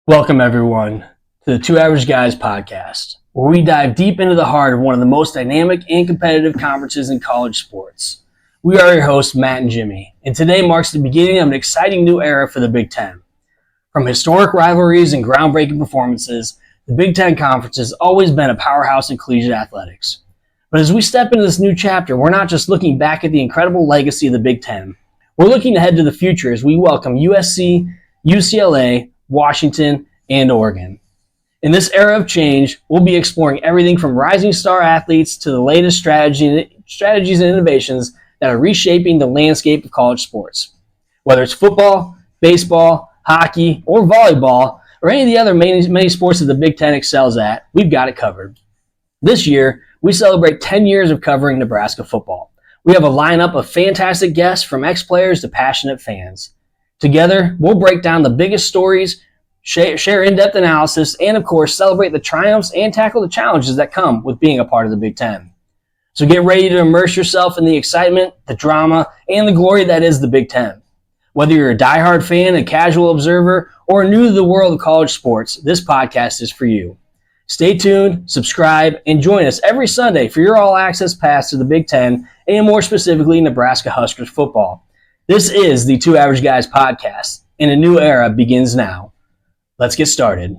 Welcome, everyone, to the Two Average Guys podcast, where we dive deep into the heart of one of the most dynamic and competitive conferences in college sports. We are your hosts, Matt and Jimmy, and today marks the beginning of an exciting new era for the Big Ten. From historic rivalries and groundbreaking performances, the Big Ten Conference has always been a powerhouse in collegiate athletics. But as we step into this new chapter, we're not just looking back at the incredible legacy of the Big Ten. We're looking ahead to the future as we welcome USC, UCLA, Washington, and Oregon. In this era of change, we'll be exploring everything from rising star athletes to the latest strategies and innovations that are reshaping the landscape of college sports. Whether it's football, baseball, hockey, or volleyball, or any of the other many sports that the Big Ten excels at, we've got it covered. This year, we celebrate 10 years of covering Nebraska football. We have a lineup of fantastic guests from ex-players to passionate fans. Together, we'll break down the biggest stories, share in-depth analysis, and of course, celebrate the triumphs and tackle the challenges that come with being a part of the Big Ten. So get ready to immerse yourself in the excitement, the drama, and the glory that is the Big Ten. Whether you're a diehard fan, a casual observer, or new to the world of college sports, this podcast is for you. Stay tuned, subscribe, and join us every Sunday for your all-access pass to the Big Ten, and more specifically, Nebraska Huskers football. This is the Two Average Guys podcast, and a new era begins now. Let's get started.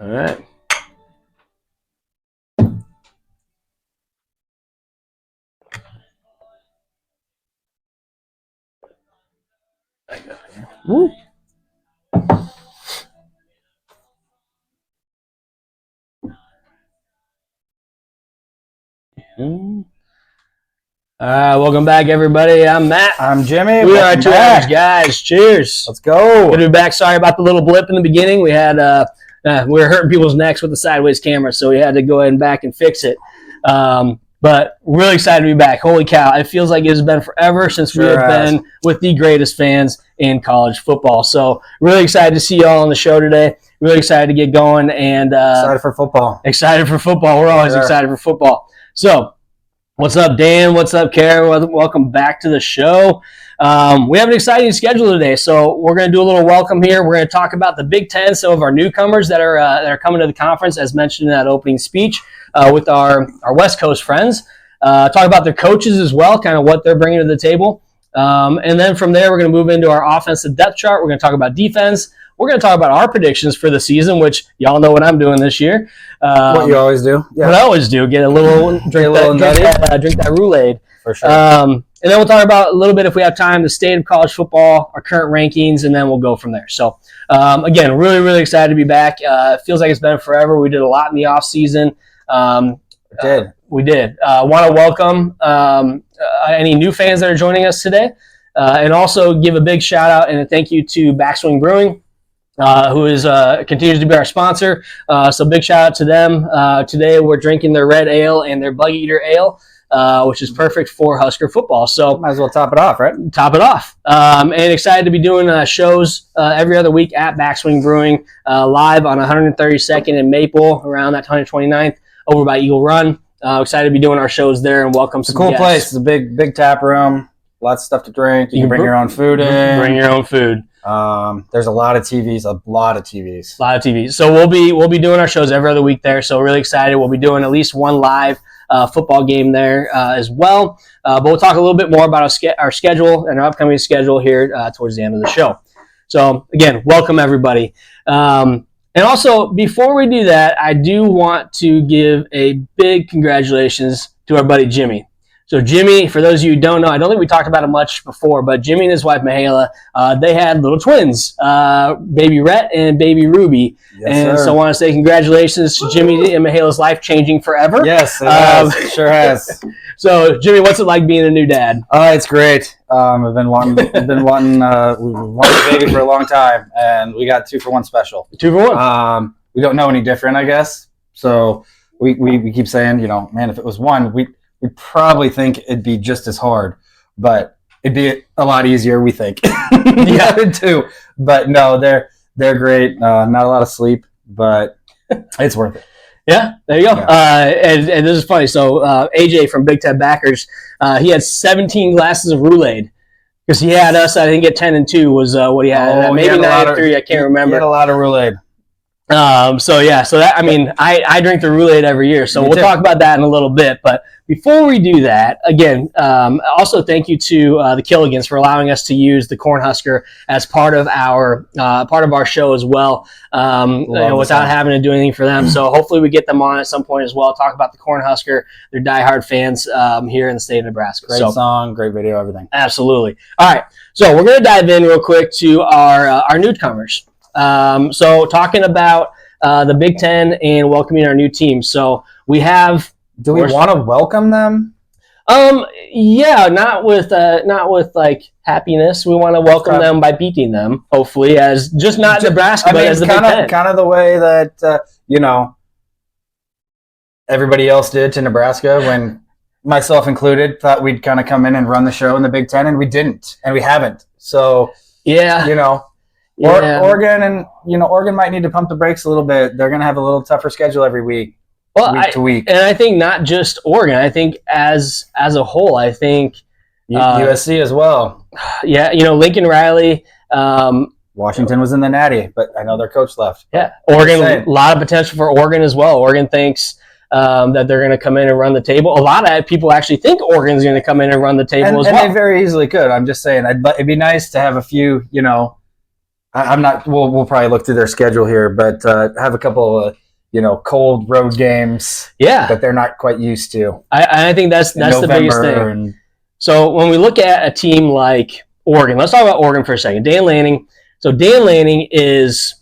All right. Woo. Welcome back, everybody. I'm Matt. I'm Jimmy. We are Two Average Guys. Cheers. Let's go. Good to be back. Sorry about the little blip in the beginning. We had we were hurting people's necks with the sideways camera, so we had to go ahead and back and fix it. But really excited to be back. Holy cow! It feels like it's been forever since we have been with the greatest fans in college football. So really excited to see you all on the show today. Really excited to get going and excited for football. Excited for football. We're always excited for football. So, what's up, Dan? What's up, Karen? Welcome back to the show. We have an exciting schedule today, so we're going to do a little welcome here. We're going to talk about the Big Ten, some of our newcomers that are coming to the conference, as mentioned in that opening speech, with our West Coast friends. Talk about their coaches as well, kind of what they're bringing to the table. And then from there, we're going to move into our offensive depth chart. We're going to talk about defense. We're going to talk about our predictions for the season, which y'all know what I'm doing this year. What you always do. Yeah. What I always do, get a little drink that Roulade. For sure. And then we'll talk about a little bit, if we have time, the state of college football, our current rankings, and then we'll go from there. So, again, really, really excited to be back. It feels like it's been forever. We did a lot in the offseason. We did. Want to welcome any new fans that are joining us today, and also give a big shout out and a thank you to Backswing Brewing, who is continues to be our sponsor. So big shout out to them. Today we're drinking their red ale and their Bug Eater ale, which is perfect for Husker football. So might as well top it off, right? Top it off. And excited to be doing shows every other week at Backswing Brewing, live on 132nd and Maple around that 129th over by Eagle Run. Excited to be doing our shows there and welcome some It's a cool guests. place. It's a big tap room. Lots of stuff to drink. You can bring your own food in. Bring your own food. There's a lot of TVs. A lot of TVs. So we'll be doing our shows every other week there. So really excited. We'll be doing at least one live football game there as well. But we'll talk a little bit more about our schedule and our upcoming schedule here towards the end of the show. So again, welcome everybody. And also, before we do that, I do want to give a big congratulations to our buddy Jimmy. So Jimmy, for those of you who don't know, I don't think we talked about him much before, but Jimmy and his wife Mihaela, they had little twins, baby Rhett and baby Ruby. Yes, so I want to say congratulations to Jimmy and Mihaela's life changing forever. Yes, it has. It sure has. So Jimmy, what's it like being a new dad? It's great. I've been wanting a baby for a long time, and we got 2-for-1 special. 2-for-1. We don't know any different, I guess. So we keep saying, man, if it was one, we probably think it'd be just as hard, but it'd be a lot easier, we think. The other two. But no, they're great. Not a lot of sleep, but it's worth it. Yeah, there you go. Yeah. And this is funny. So AJ from Big Ten Backers, he had 17 glasses of Roulade because he had us. I think at 10-2 was what he had. Maybe 9-3. I can't remember. He had a lot of Roulade. So that, I mean, I drink the Roulade every year, so we'll talk about that in a little bit. But before we do that, again, also thank you to the Killigans for allowing us to use the Cornhusker as part of our show as well, without having to do anything for them. So hopefully we get them on at some point as well. Talk about the Cornhusker. They're diehard fans here in the state of Nebraska. Great song, great video, everything. Absolutely. All right, so we're going to dive in real quick to our newcomers. So talking about the Big Ten and welcoming our new team. So we have. Do we want to welcome them? Yeah, not with like happiness. We want to welcome them by beating them, hopefully, as just not Nebraska, but as the Big Ten. Kind of the way that everybody else did to Nebraska when myself included thought we'd kind of come in and run the show in the Big Ten, and we didn't, and we haven't. So yeah, Oregon Oregon might need to pump the brakes a little bit. They're going to have a little tougher schedule every week. Week to week. And I think not just Oregon. I think as a whole, I think USC as well. Yeah, Lincoln Riley. Washington was in the Natty, but I know their coach left. Yeah, Oregon. A lot of potential for Oregon as well. Oregon thinks that they're going to come in and run the table. A lot of people actually think Oregon's going to come in and run the table as well. And they very easily could. I'm just saying, it'd be nice to have a few. I'm not. We'll probably look through their schedule here, but have a couple of. Cold road games that they're not quite used to. I think that's the biggest thing. So when we look at a team like Oregon, let's talk about Oregon for a second. Dan Lanning. So Dan Lanning is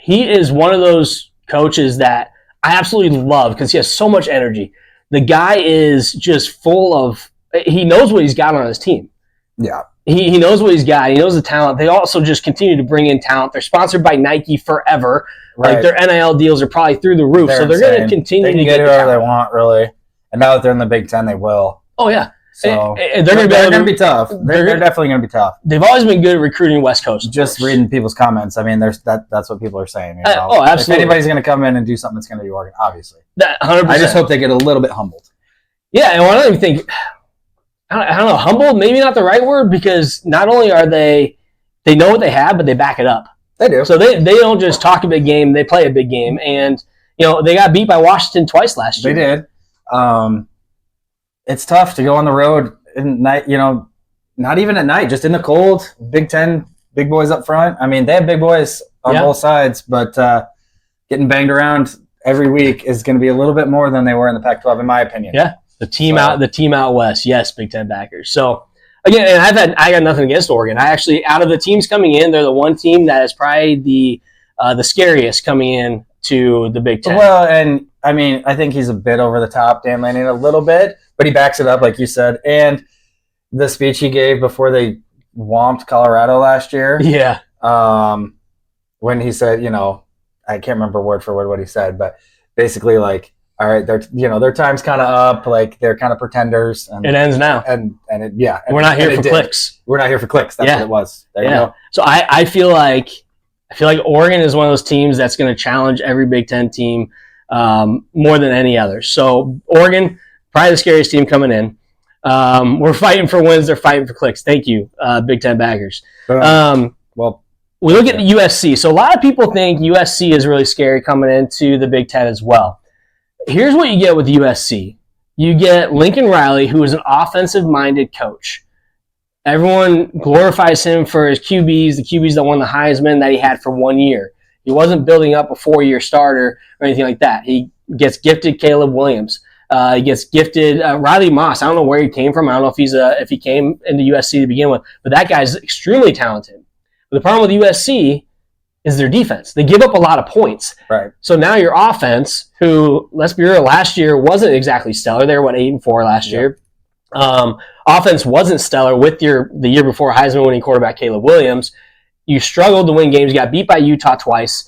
one of those coaches that I absolutely love because he has so much energy. The guy is just full of – he knows what he's got on his team. Yeah. He knows what he's got. He knows the talent. They also just continue to bring in talent. They're sponsored by Nike forever. Right. Like their NIL deals are probably through the roof. So they're going to continue to get whoever they want, really. And now that they're in the Big Ten, they will. Oh, yeah. So they're going to be tough. They're definitely going to be tough. They've always been good at recruiting West Coast. Just reading people's comments. I mean, that's what people are saying. Absolutely. If anybody's going to come in and do something, it's going to be Oregon, obviously. 100%. I just hope they get a little bit humbled. Yeah, and I don't even think – I don't know, humbled, maybe not the right word, because not only are they know what they have, but they back it up. They do. So they don't just talk a big game, they play a big game. And, they got beat by Washington twice last year. They did. It's tough to go on the road at night, not even at night, just in the cold. Big Ten, big boys up front. I mean, they have big boys on both sides, but getting banged around every week is going to be a little bit more than they were in the Pac-12, in my opinion. Yeah. The team out west, yes, Big Ten backers. So again, and I got nothing against Oregon. I actually, out of the teams coming in, they're the one team that is probably the scariest coming in to the Big Ten. Well, and I mean, I think he's a bit over the top, Dan Lanning, a little bit, but he backs it up, like you said. And the speech he gave before they whomped Colorado last year, yeah, when he said, I can't remember word for word what he said, but basically like. All right, their time's kind of up. Like they're kind of pretenders. And, it ends now, and we're not here for clicks. We're not here for clicks. That's what it was. There you go. So I feel like Oregon is one of those teams that's going to challenge every Big Ten team more than any other. So Oregon, probably the scariest team coming in. We're fighting for wins. They're fighting for clicks. Thank you, Big Ten backers. Well, we look at the USC. So a lot of people think USC is really scary coming into the Big Ten as well. Here's what you get with USC. You get Lincoln Riley, who is an offensive-minded coach. Everyone glorifies him for his QBs, the QBs that won the Heisman that he had for 1 year. He wasn't building up a 4-year starter or anything like that. He gets gifted Caleb Williams. He gets gifted Riley Moss. I don't know where he came from. I don't know if he came into USC to begin with, but that guy's extremely talented. But the problem with USC is their defense. They give up a lot of points. Right. So now your offense, who, let's be real, last year wasn't exactly stellar. They were, 8-4 last year. Offense wasn't stellar with the year before Heisman winning quarterback Caleb Williams. You struggled to win games. You got beat by Utah twice.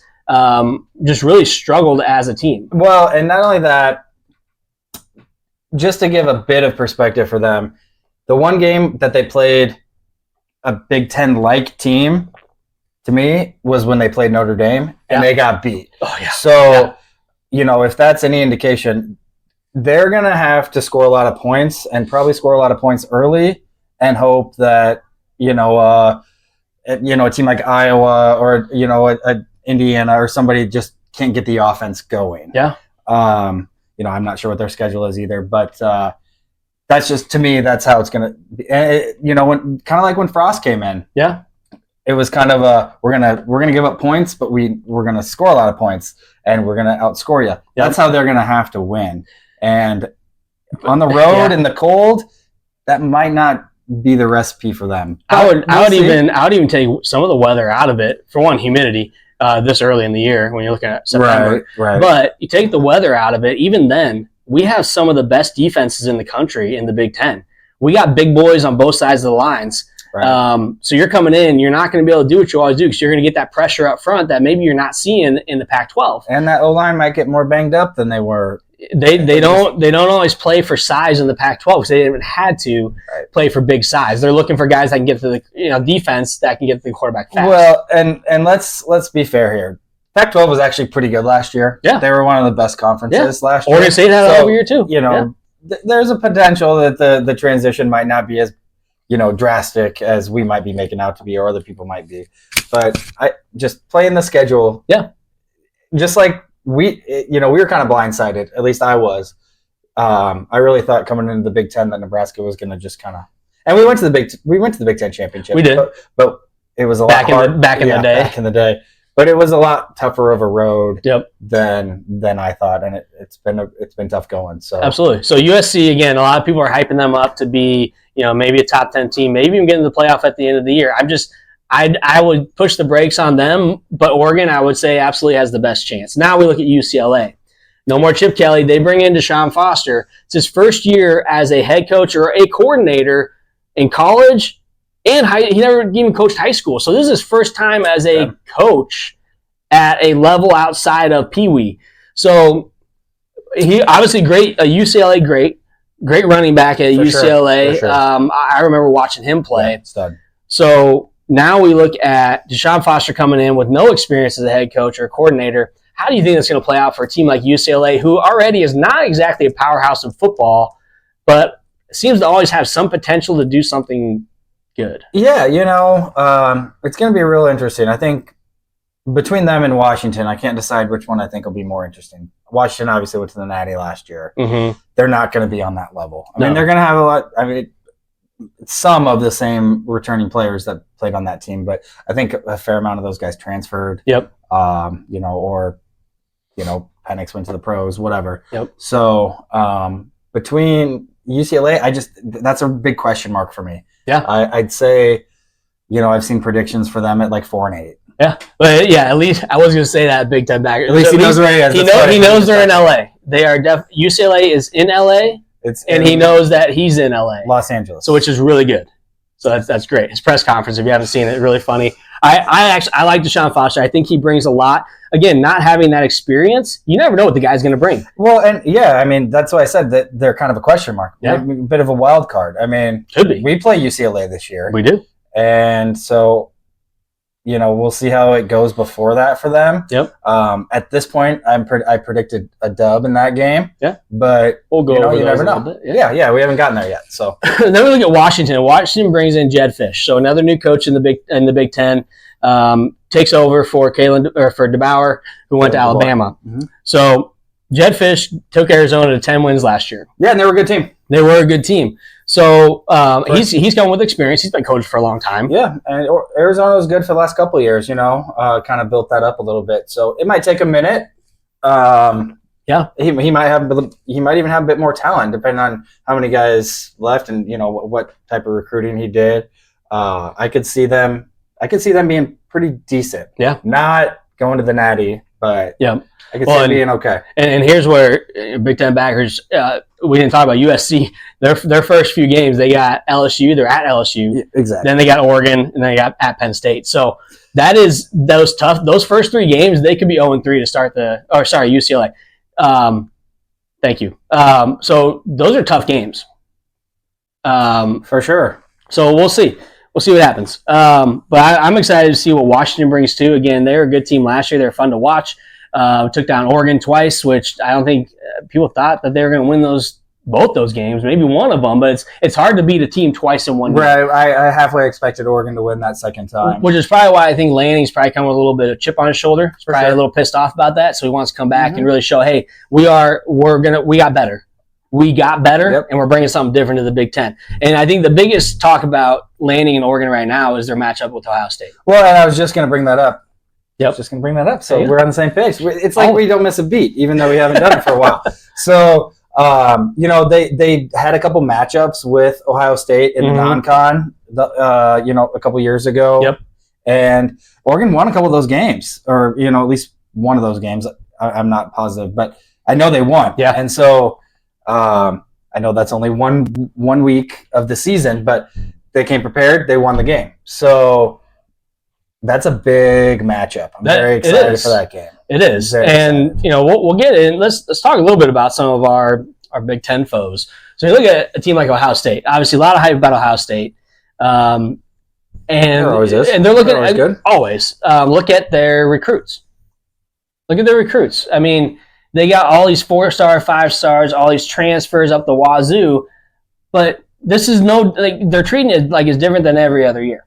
Just really struggled as a team. Well, and not only that, just to give a bit of perspective for them, the one game that they played a Big Ten-like team, to me, was when they played Notre Dame, and they got beat. Oh, yeah. So, if that's any indication, they're going to have to score a lot of points and probably score a lot of points early and hope that, a team like Iowa or, a Indiana or somebody just can't get the offense going. Yeah. I'm not sure what their schedule is either, but that's just, to me, that's how it's going to be. Kind of like when Frost came in. Yeah. It was kind of we're gonna give up points, but we're gonna score a lot of points and we're gonna outscore you. Yep. That's how they're gonna have to win. And on the road in the cold, that might not be the recipe for them. I would even take some of the weather out of it. For one, humidity this early in the year when you're looking at September. Right. But you take the weather out of it. Even then, we have some of the best defenses in the country in the Big Ten. We got big boys on both sides of the lines. Right. So you're coming in, you're not going to be able to do what you always do because you're going to get that pressure up front that maybe you're not seeing in the Pac-12. And that O-line might get more banged up than they were. They don't always play for size in the Pac-12 because they haven't had to play for big size. They're looking for guys that can get to the defense that can get to the quarterback fast. Well, and let's be fair here. Pac-12 was actually pretty good last year. Yeah, they were one of the best conferences last year. Oregon State had it every year too. There's a potential that the transition might not be as drastic as we might be making out to be or other people might be. But I just playing the schedule. Yeah. Just like we were kind of blindsided, at least I was. I really thought coming into the Big Ten that Nebraska was going to just kind of, and we went to the Big Ten championship. We did. But it was a lot back in the day. But it was a lot tougher of a road than I thought, and it's been tough going. So absolutely. So USC again, a lot of people are hyping them up to be maybe a top 10 team, maybe even get in the playoff at the end of the year. I would push the brakes on them, but Oregon I would say absolutely has the best chance. Now we look at UCLA. No more Chip Kelly. They bring in Deshaun Foster. It's his first year as a head coach or a coordinator in college. And he never even coached high school. So this is his first time as a coach at a level outside of Pee Wee. So he obviously great, UCLA great running back at UCLA. For sure. I remember watching him play. Yeah, stud. So now we look at Deshaun Foster coming in with no experience as a head coach or coordinator. How do you think that's going to play out for a team like UCLA, who already is not exactly a powerhouse in football, but seems to always have some potential to do something good? Yeah, it's going to be real interesting. I think between them and Washington, I can't decide which one I think will be more interesting. Washington obviously went to the Natty last year. Mm-hmm. They're not going to be on that level. I mean, they're going to have some of the same returning players that played on that team, but I think a fair amount of those guys transferred. Yep. Penix went to the pros, whatever. Yep. So between UCLA, that's a big question mark for me. Yeah. I'd say, I've seen predictions for them at like 4-8. Yeah. But yeah, at least I was going to say that Big Ten backer. At least he knows where he is. He knows they're in LA. They are UCLA is in LA. He knows that he's in LA. Los Angeles. So which is really good. So that's great. His press conference, if you haven't seen it, really funny. I like Deshaun Foster. I think he brings a lot. Again, not having that experience, you never know what the guy's going to bring. Well, and that's why I said that they're kind of a question mark. Yeah. A bit of a wild card. I mean, could be. We play UCLA this year. We do. And so, we'll see how it goes before that for them. Yep. At this point, I predicted a dub in that game. Yeah. But we'll go over you never know. Bit, yeah, we haven't gotten there yet. So then we look at Washington. Washington brings in Jedd Fisch, so another new coach in the Big Ten. Takes over for DeBauer, who went to Alabama. Mm-hmm. So Jedd Fisch took Arizona to 10 wins last year. Yeah, and they were a good team. They were a good team. So he's come with experience. He's been coached for a long time. Yeah, and Arizona was good for the last couple of years. Kind of built that up a little bit. So it might take a minute. Yeah, he might even have a bit more talent depending on how many guys left and what type of recruiting he did. I could see them being pretty decent. Yeah, not going to the Natty, but yeah, I could see them being okay. And here's where Big Ten backers. We didn't talk about USC. Their first few games, they got LSU. They're at LSU. Yeah, exactly. Then they got Oregon, and then they got at Penn State. So that is those tough. Those first 3 games, they could be 0-3 to start UCLA. Thank you. So those are tough games. For sure. So we'll see. We'll see what happens. But I'm excited to see what Washington brings too. Again, they were a good team last year. They're fun to watch. Took down Oregon twice, which I don't think people thought that they were going to win both those games, maybe one of them, but it's hard to beat a team twice in one game. Right, I halfway expected Oregon to win that second time. Which is probably why I think Lanning's probably coming with a little bit of chip on his shoulder. He's probably a little pissed off about that, so he wants to come back and really show, hey, we got better. We got better, and we're bringing something different to the Big Ten. And I think the biggest talk about Lanning and Oregon right now is their matchup with Ohio State. Well, and I was just going to bring that up. So Yeah. we're on the same page. It's like we don't miss a beat, even though we haven't done it for a while. So, they had a couple matchups with Ohio State in the non-con, a couple years ago. Yep. And Oregon won a couple of those games, or, at least one of those games. I'm not positive, but I know they won. Yeah. And so I know that's only one week of the season, but they came prepared. They won the game. So that's a big matchup. I'm very excited for that game. It is. Very and, excited. we'll get in. Let's talk a little bit about some of our Big Ten foes. So you look at a team like Ohio State. Obviously, a lot of hype about Ohio State. And always is. And they're looking always good. Always. Look at their recruits. I mean, they got all these 4-star, 5-stars, all these transfers up the wazoo, but this is they're treating it like it's different than every other year.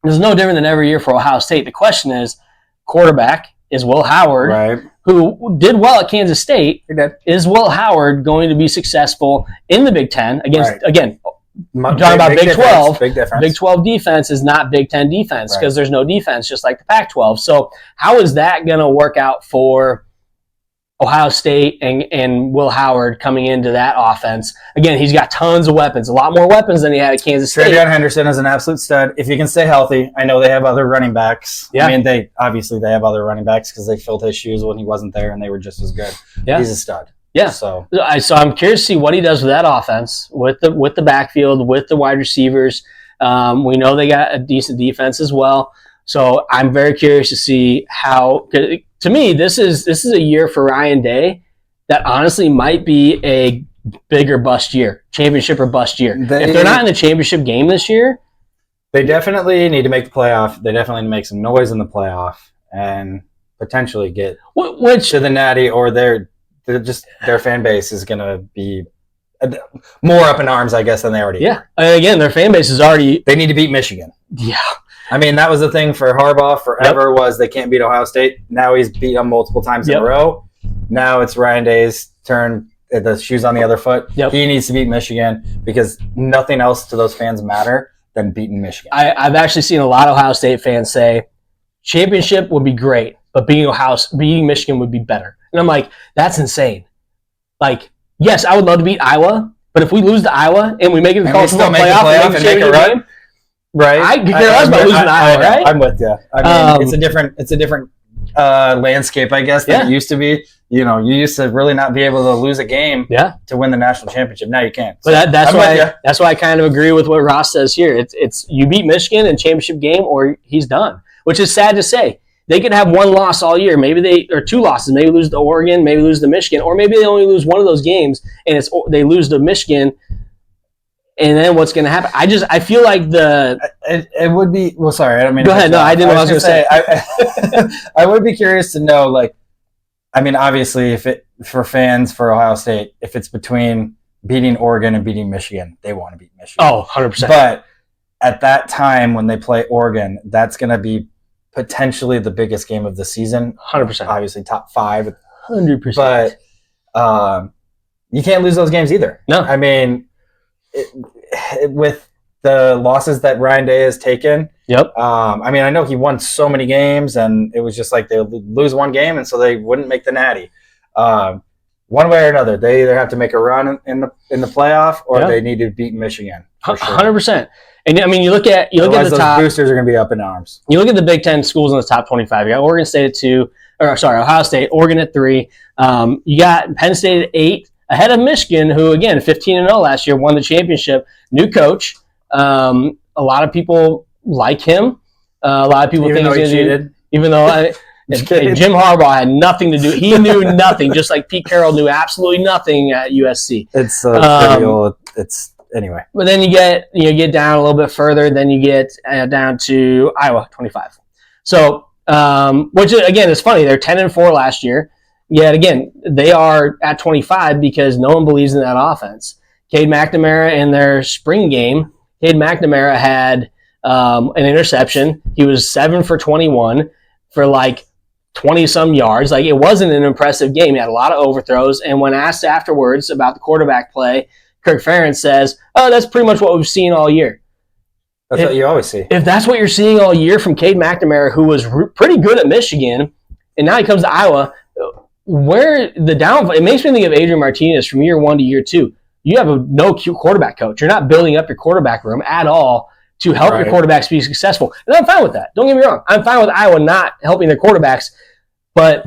It's no different than every year for Ohio State. The question is, quarterback is Will Howard, Right. who did well at Kansas State. Is Will Howard going to be successful in the Big Ten again? Talking about Big 12. Big difference. Big 12 defense is not Big 10 defense because there's no defense, just like the Pac-12. So how is that going to work out for Ohio State and Will Howard coming into that offense? Again, he's got tons of weapons, a lot more weapons than he had at Kansas State. TreVeyon Henderson is an absolute stud. If he can stay healthy, I know they have other running backs. Yeah. I mean, they have other running backs because they filled his shoes when he wasn't there, and they were just as good. Yeah. He's a stud. Yeah. So I'm curious to see what he does with that offense, with the backfield, with the wide receivers. We know they got a decent defense as well. So I'm very curious to see how. To me, this is a year for Ryan Day that honestly might be a bigger bust year, championship or bust year. If they're not in the championship game this year, they definitely need to make the playoff. They definitely need to make some noise in the playoff and potentially get to the Natty, or their fan base is going to be more up in arms, I guess, than they already are. Yeah. Again, their fan base is already. They need to beat Michigan. Yeah. I mean, that was the thing for Harbaugh forever was they can't beat Ohio State. Now he's beat them multiple times in a row. Now it's Ryan Day's turn. The shoe's on the other foot. Yep. He needs to beat Michigan because nothing else to those fans matter than beating Michigan. I've actually seen a lot of Ohio State fans say championship would be great, but beating Michigan would be better. And I'm like, that's insane. Like, yes, I would love to beat Iowa, but if we lose to Iowa and we make it to the college football playoff and make a run, right? I could care less about losing to Iowa, right? I'm with you. I mean, it's a different landscape, I guess, than it used to be. You used to really not be able to lose a game to win the national championship. Now you can't. So but that's why I kind of agree with what Ross says here. It's you beat Michigan in championship game or he's done, which is sad to say. They could have one loss all year. Maybe or two losses. Maybe lose to Oregon, maybe lose to Michigan, or maybe they only lose one of those games and they lose to Michigan. And then what's going to happen? I feel like it would be. Well, sorry, I don't mean. Go ahead. No, I didn't know what I was going to to say. I would be curious to know, like, I mean, obviously, for fans for Ohio State, if it's between beating Oregon and beating Michigan, they want to beat Michigan. Oh, 100%. But at that time when they play Oregon, that's going to be potentially the biggest game of the season. 100%. Obviously, top 5. 100%. But you can't lose those games either. No. I mean, with the losses that Ryan Day has taken. Yep. I mean, I know he won so many games, and it was just like they would lose one game, and so they wouldn't make the Natty. One way or another, they either have to make a run in the playoff, or they need to beat Michigan. 100%. And I mean, you look at the top. Those boosters are going to be up in arms. You look at the Big Ten schools in the top 25. You got Oregon State at 2, Ohio State, Oregon at 3. You got Penn State at 8, ahead of Michigan, who again 15-0 last year, won the championship. New coach. A lot of people like him. A lot of people think he's going to cheated. Even though Jim Harbaugh had nothing to do. He knew nothing, just like Pete Carroll knew absolutely nothing at USC. It's trivial. It's anyway. But then you get down a little bit further. Then you get down to Iowa, 25. So Which again is funny. They're 10-4 last year. Yet again, they are at 25 because no one believes in that offense. Cade McNamara in their spring game, Cade McNamara had an interception. He was 7 for 21 for like 20-some yards. Like, it wasn't an impressive game. He had a lot of overthrows. And when asked afterwards about the quarterback play, Kirk Ferentz says, "Oh, that's pretty much what we've seen all year." That's what you always see. If that's what you're seeing all year from Cade McNamara, who was pretty good at Michigan, and now he comes to Iowa, where the downfall, it makes me think of Adrian Martinez from year 1 to year 2. You have no quarterback coach. You're not building up your quarterback room at all to help your quarterbacks be successful. And I'm fine with that. Don't get me wrong. I'm fine with Iowa not helping their quarterbacks. But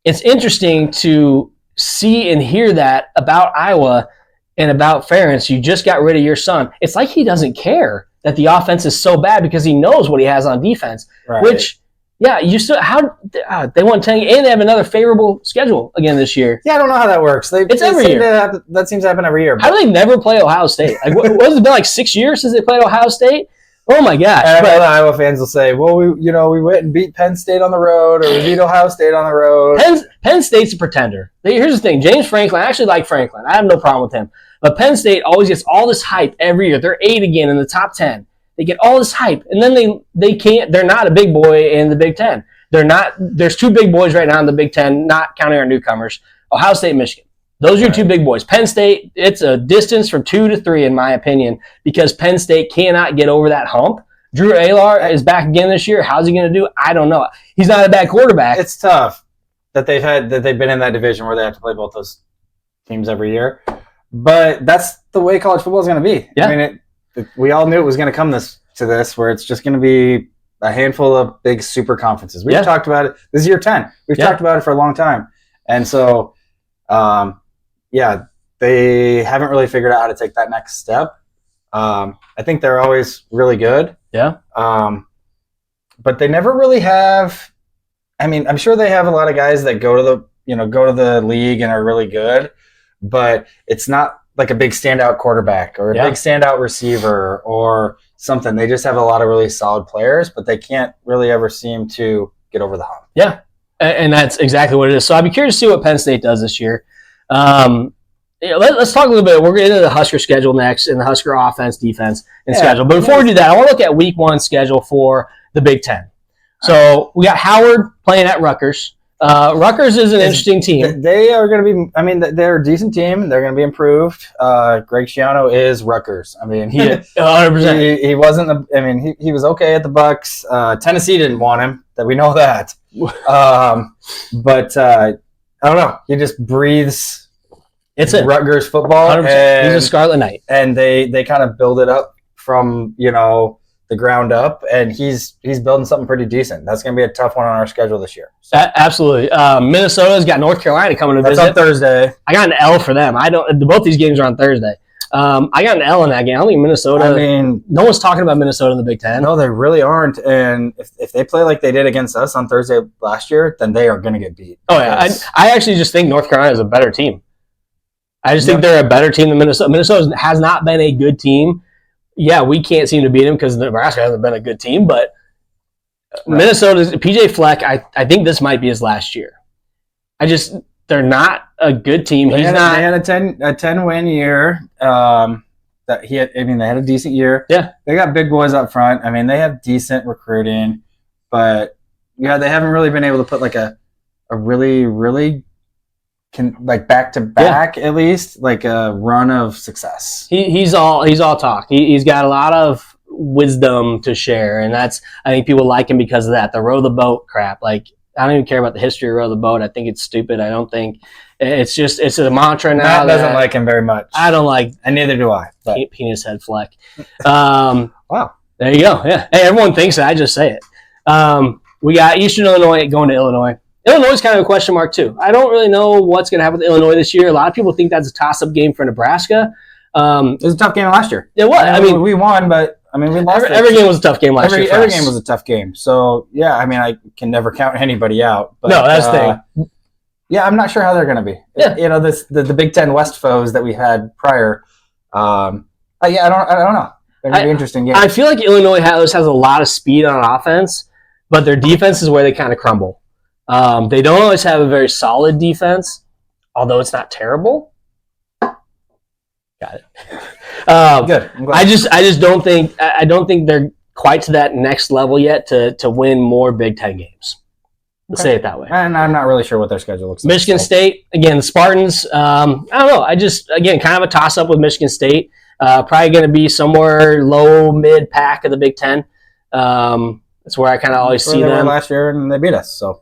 it's interesting to see and hear that about Iowa and about Ferentz. You just got rid of your son. It's like he doesn't care that the offense is so bad because he knows what he has on defense. Right. Which, yeah, you still they won 10 and they have another favorable schedule again this year. Yeah, I don't know how that works. It's every year. That seems to happen every year. How do they never play Ohio State? Like, what has it been, like 6 years since they played Ohio State? Oh my gosh! And I know the Iowa fans will say, "Well, we went and beat Penn State on the road, or we beat Ohio State on the road." Penn State's a pretender. Here's the thing: James Franklin. I actually like Franklin. I have no problem with him. But Penn State always gets all this hype every year. They're 8 again in the top 10. They get all this hype, and then they can't. They're not a big boy in the Big Ten. They're not. There's 2 big boys right now in the Big Ten, not counting our newcomers: Ohio State and Michigan. Those are your 2 big boys. Penn State, it's a distance from 2 to 3, in my opinion, because Penn State cannot get over that hump. Drew Alar is back again this year. How's he going to do? I don't know. He's not a bad quarterback. It's tough that they've been in that division where they have to play both those teams every year. But that's the way college football is going to be. Yeah. I mean, we all knew it was going to come to this, where it's just going to be a handful of big super conferences. We've talked about it. This is year 10. We've talked about it for a long time. And so, they haven't really figured out how to take that next step. I think they're always really good. Yeah. But they never really have. I mean, I'm sure they have a lot of guys that go to the league and are really good, but it's not like a big standout quarterback or a big standout receiver or something. They just have a lot of really solid players, but they can't really ever seem to get over the hump. Yeah. And that's exactly what it is. So I'd be curious to see what Penn State does this year. Let's talk a little bit. We're going to get into the Husker schedule next and the Husker offense, defense, and schedule. But before we do that, I want to look at week 1 schedule for the Big Ten. So we got Howard playing at Rutgers. Rutgers is an interesting team. They are going to be, I mean, they're a decent team. They're going to be improved. Greg Schiano is Rutgers. I mean, 100%. He wasn't, he was okay at the Bucks. Tennessee didn't want him. That we know that. But I don't know. He just breathes. It's a Rutgers football. He's a Scarlet Knight. And they kind of build it up from, the ground up, and he's building something pretty decent. That's going to be a tough one on our schedule this year. So. Absolutely. Minnesota's got North Carolina coming to visit. That's on Thursday. I got an L for them. Both these games are on Thursday. I got an L in that game. I don't think Minnesota. I mean, no one's talking about Minnesota in the Big Ten. No, they really aren't. And if they play like they did against us on Thursday last year, then they are going to get beat. Oh yeah, I actually just think North Carolina is a better team. I just think they're a better team than Minnesota. Minnesota has not been a good team. Yeah, we can't seem to beat them because Nebraska hasn't been a good team. But Minnesota's PJ Fleck, I think this might be his last year. They're not a good team. They had a 10-win year. They had a decent year. Yeah, they got big boys up front. I mean, they have decent recruiting, but they haven't really been able to put like a really, really back to back at least like a run of success. He's all talk. He's got a lot of wisdom to share, and I think people like him because of that. The row the boat crap, like. I don't even care about the history of row the boat. I think it's stupid. I don't think it's a mantra now. Matt doesn't like him very much. I don't like, and neither do I. Penis head Fleck. Wow, there you go. Yeah, hey, everyone thinks that. I just say it. We got Eastern Illinois going to Illinois. Illinois is kind of a question mark too. I don't really know what's going to happen with Illinois this year. A lot of people think that's a toss-up game for Nebraska. It was a tough game last year. It was. I mean, we won, but. We lost. Every game was a tough game last year. Every game was a tough game. So, yeah, I can never count anybody out. But, no, that's the thing. Yeah, I'm not sure how they're going to be. Yeah. The Big Ten West foes that we had prior. I don't know. They're going to be interesting games. I feel like Illinois has a lot of speed on offense, but their defense is where they kind of crumble. They don't always have a very solid defense, although it's not terrible. Got it. Good. I'm glad. I just don't think they're quite to that next level yet to win more Big Ten games. Let's say it that way. And I'm not really sure what their schedule looks like. Michigan State, again, the Spartans. I don't know. I just, again, kind of a toss-up with Michigan State. Probably going to be somewhere low, mid pack of the Big Ten. That's where I kind of always see They were them. last year, and they beat us. So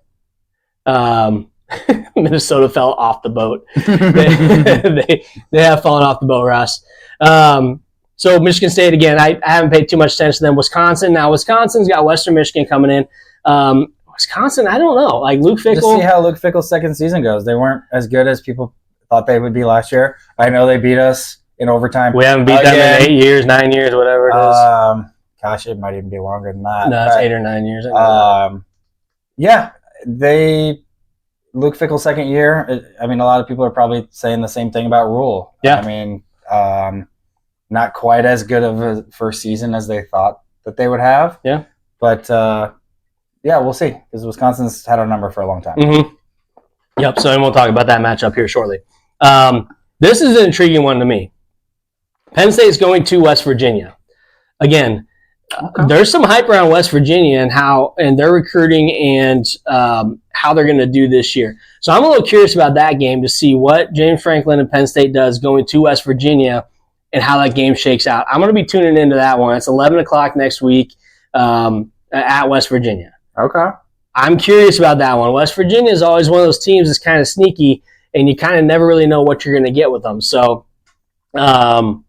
Minnesota fell off the boat. they have fallen off the boat, Ross. So Michigan State, again, I haven't paid too much attention to them. Wisconsin's got Western Michigan coming in. Wisconsin, I don't know. Like Luke Fickell. Just see how Luke Fickell's second season goes. They weren't as good as people thought they would be last year. I know they beat us in overtime. We haven't beat them in 8 years, 9 years, whatever it is. Gosh, it might even be longer than that. No, it's 8 or 9 years. Yeah, Luke Fickell's second year. I mean, a lot of people are probably saying the same thing about Rule. Yeah. I mean, not quite as good of a first season as they thought that they would have. Yeah. But yeah, we'll see, because Wisconsin's had our number for a long time. Mm-hmm. Yep. So we'll talk about that matchup here shortly. This is an intriguing one to me. Penn State is going to West Virginia. Again, there's some hype around West Virginia and their recruiting and how they're going to do this year. So I'm a little curious about that game to see what James Franklin and Penn State does going to West Virginia and how that game shakes out. I'm going to be tuning into that one. It's 11 o'clock next week at West Virginia. Okay. I'm curious about that one. West Virginia is always one of those teams that's kind of sneaky, and you kind of never really know what you're going to get with them. So, I'm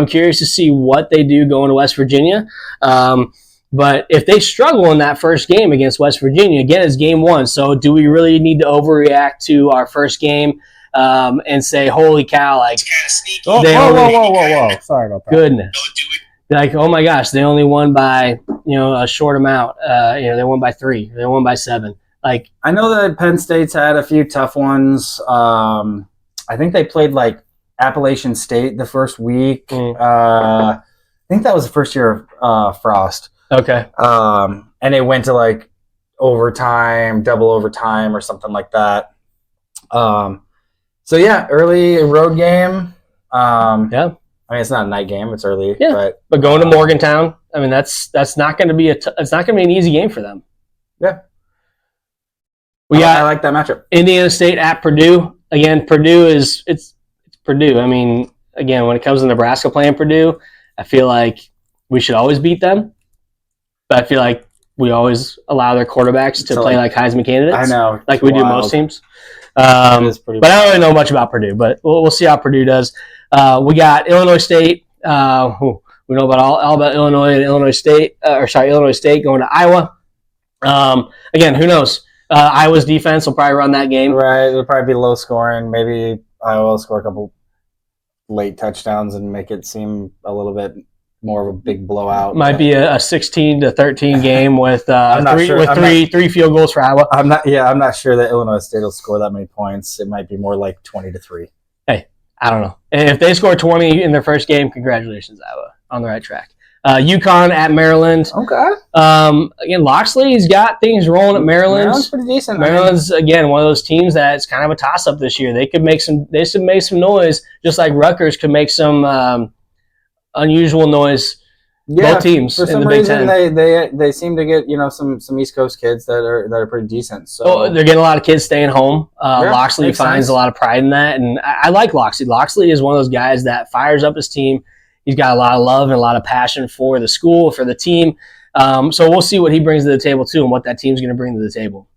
curious to see what they do going to West Virginia. But if they struggle in that first game against West Virginia, again, it's game one. So, do we really need to overreact to our first game and say, "Holy cow!" Like, It's kind of sneaky. Whoa! Sorry about that. goodness. Don't do it. Like, oh my gosh, they only won by, a short amount. They won by 3. They won by 7. Like, I know that Penn State's had a few tough ones. I think they played like Appalachian State the first week. I think that was the first year of Frost. okay. And it went to like overtime, double overtime, or something like that. So yeah, early road game. Yeah. I mean, it's not a night game; it's early. Yeah. But going to Morgantown, I mean, that's not going to be it's not going to be an easy game for them. Yeah. I I like that matchup. Indiana State at Purdue. Again, Purdue it's Purdue. I mean, again, when it comes to Nebraska playing Purdue, I feel like we should always beat them. But I feel like we always allow their quarterbacks to play like Heisman candidates. I know, like we do most teams. It is pretty But I don't really know much about Purdue. But we'll see how Purdue does. We got Illinois State. We know about all about Illinois and Illinois State. Illinois State going to Iowa. Again, who knows? Iowa's defense will probably run that game. Right, it'll probably be low scoring. Maybe Iowa will score a couple late touchdowns and make it seem a little bit more of a big blowout. Might be a 16-13 game with three field goals for Iowa. I'm not sure that Illinois State will score that many points. It might be more like 20-3. Hey, I don't know. And if they score 20 in their first game, congratulations, Iowa, on the right track. UConn at Maryland. Okay. Again, Loxley's got things rolling at Maryland. Maryland's pretty decent. Maryland's again one of those teams that's kind of a toss-up this year. They should make some noise, just like Rutgers could make some unusual noise. Both teams for in some the Big reason Ten. they seem to get some East Coast kids that are pretty decent. So They're getting a lot of kids staying home. Loxley makes finds sense. a lot of pride in that, and I like Loxley. Loxley is one of those guys that fires up his team. He's got a lot of love and a lot of passion for the school, for the team. So we'll see what he brings to the table too, and what that team's going to bring to the table.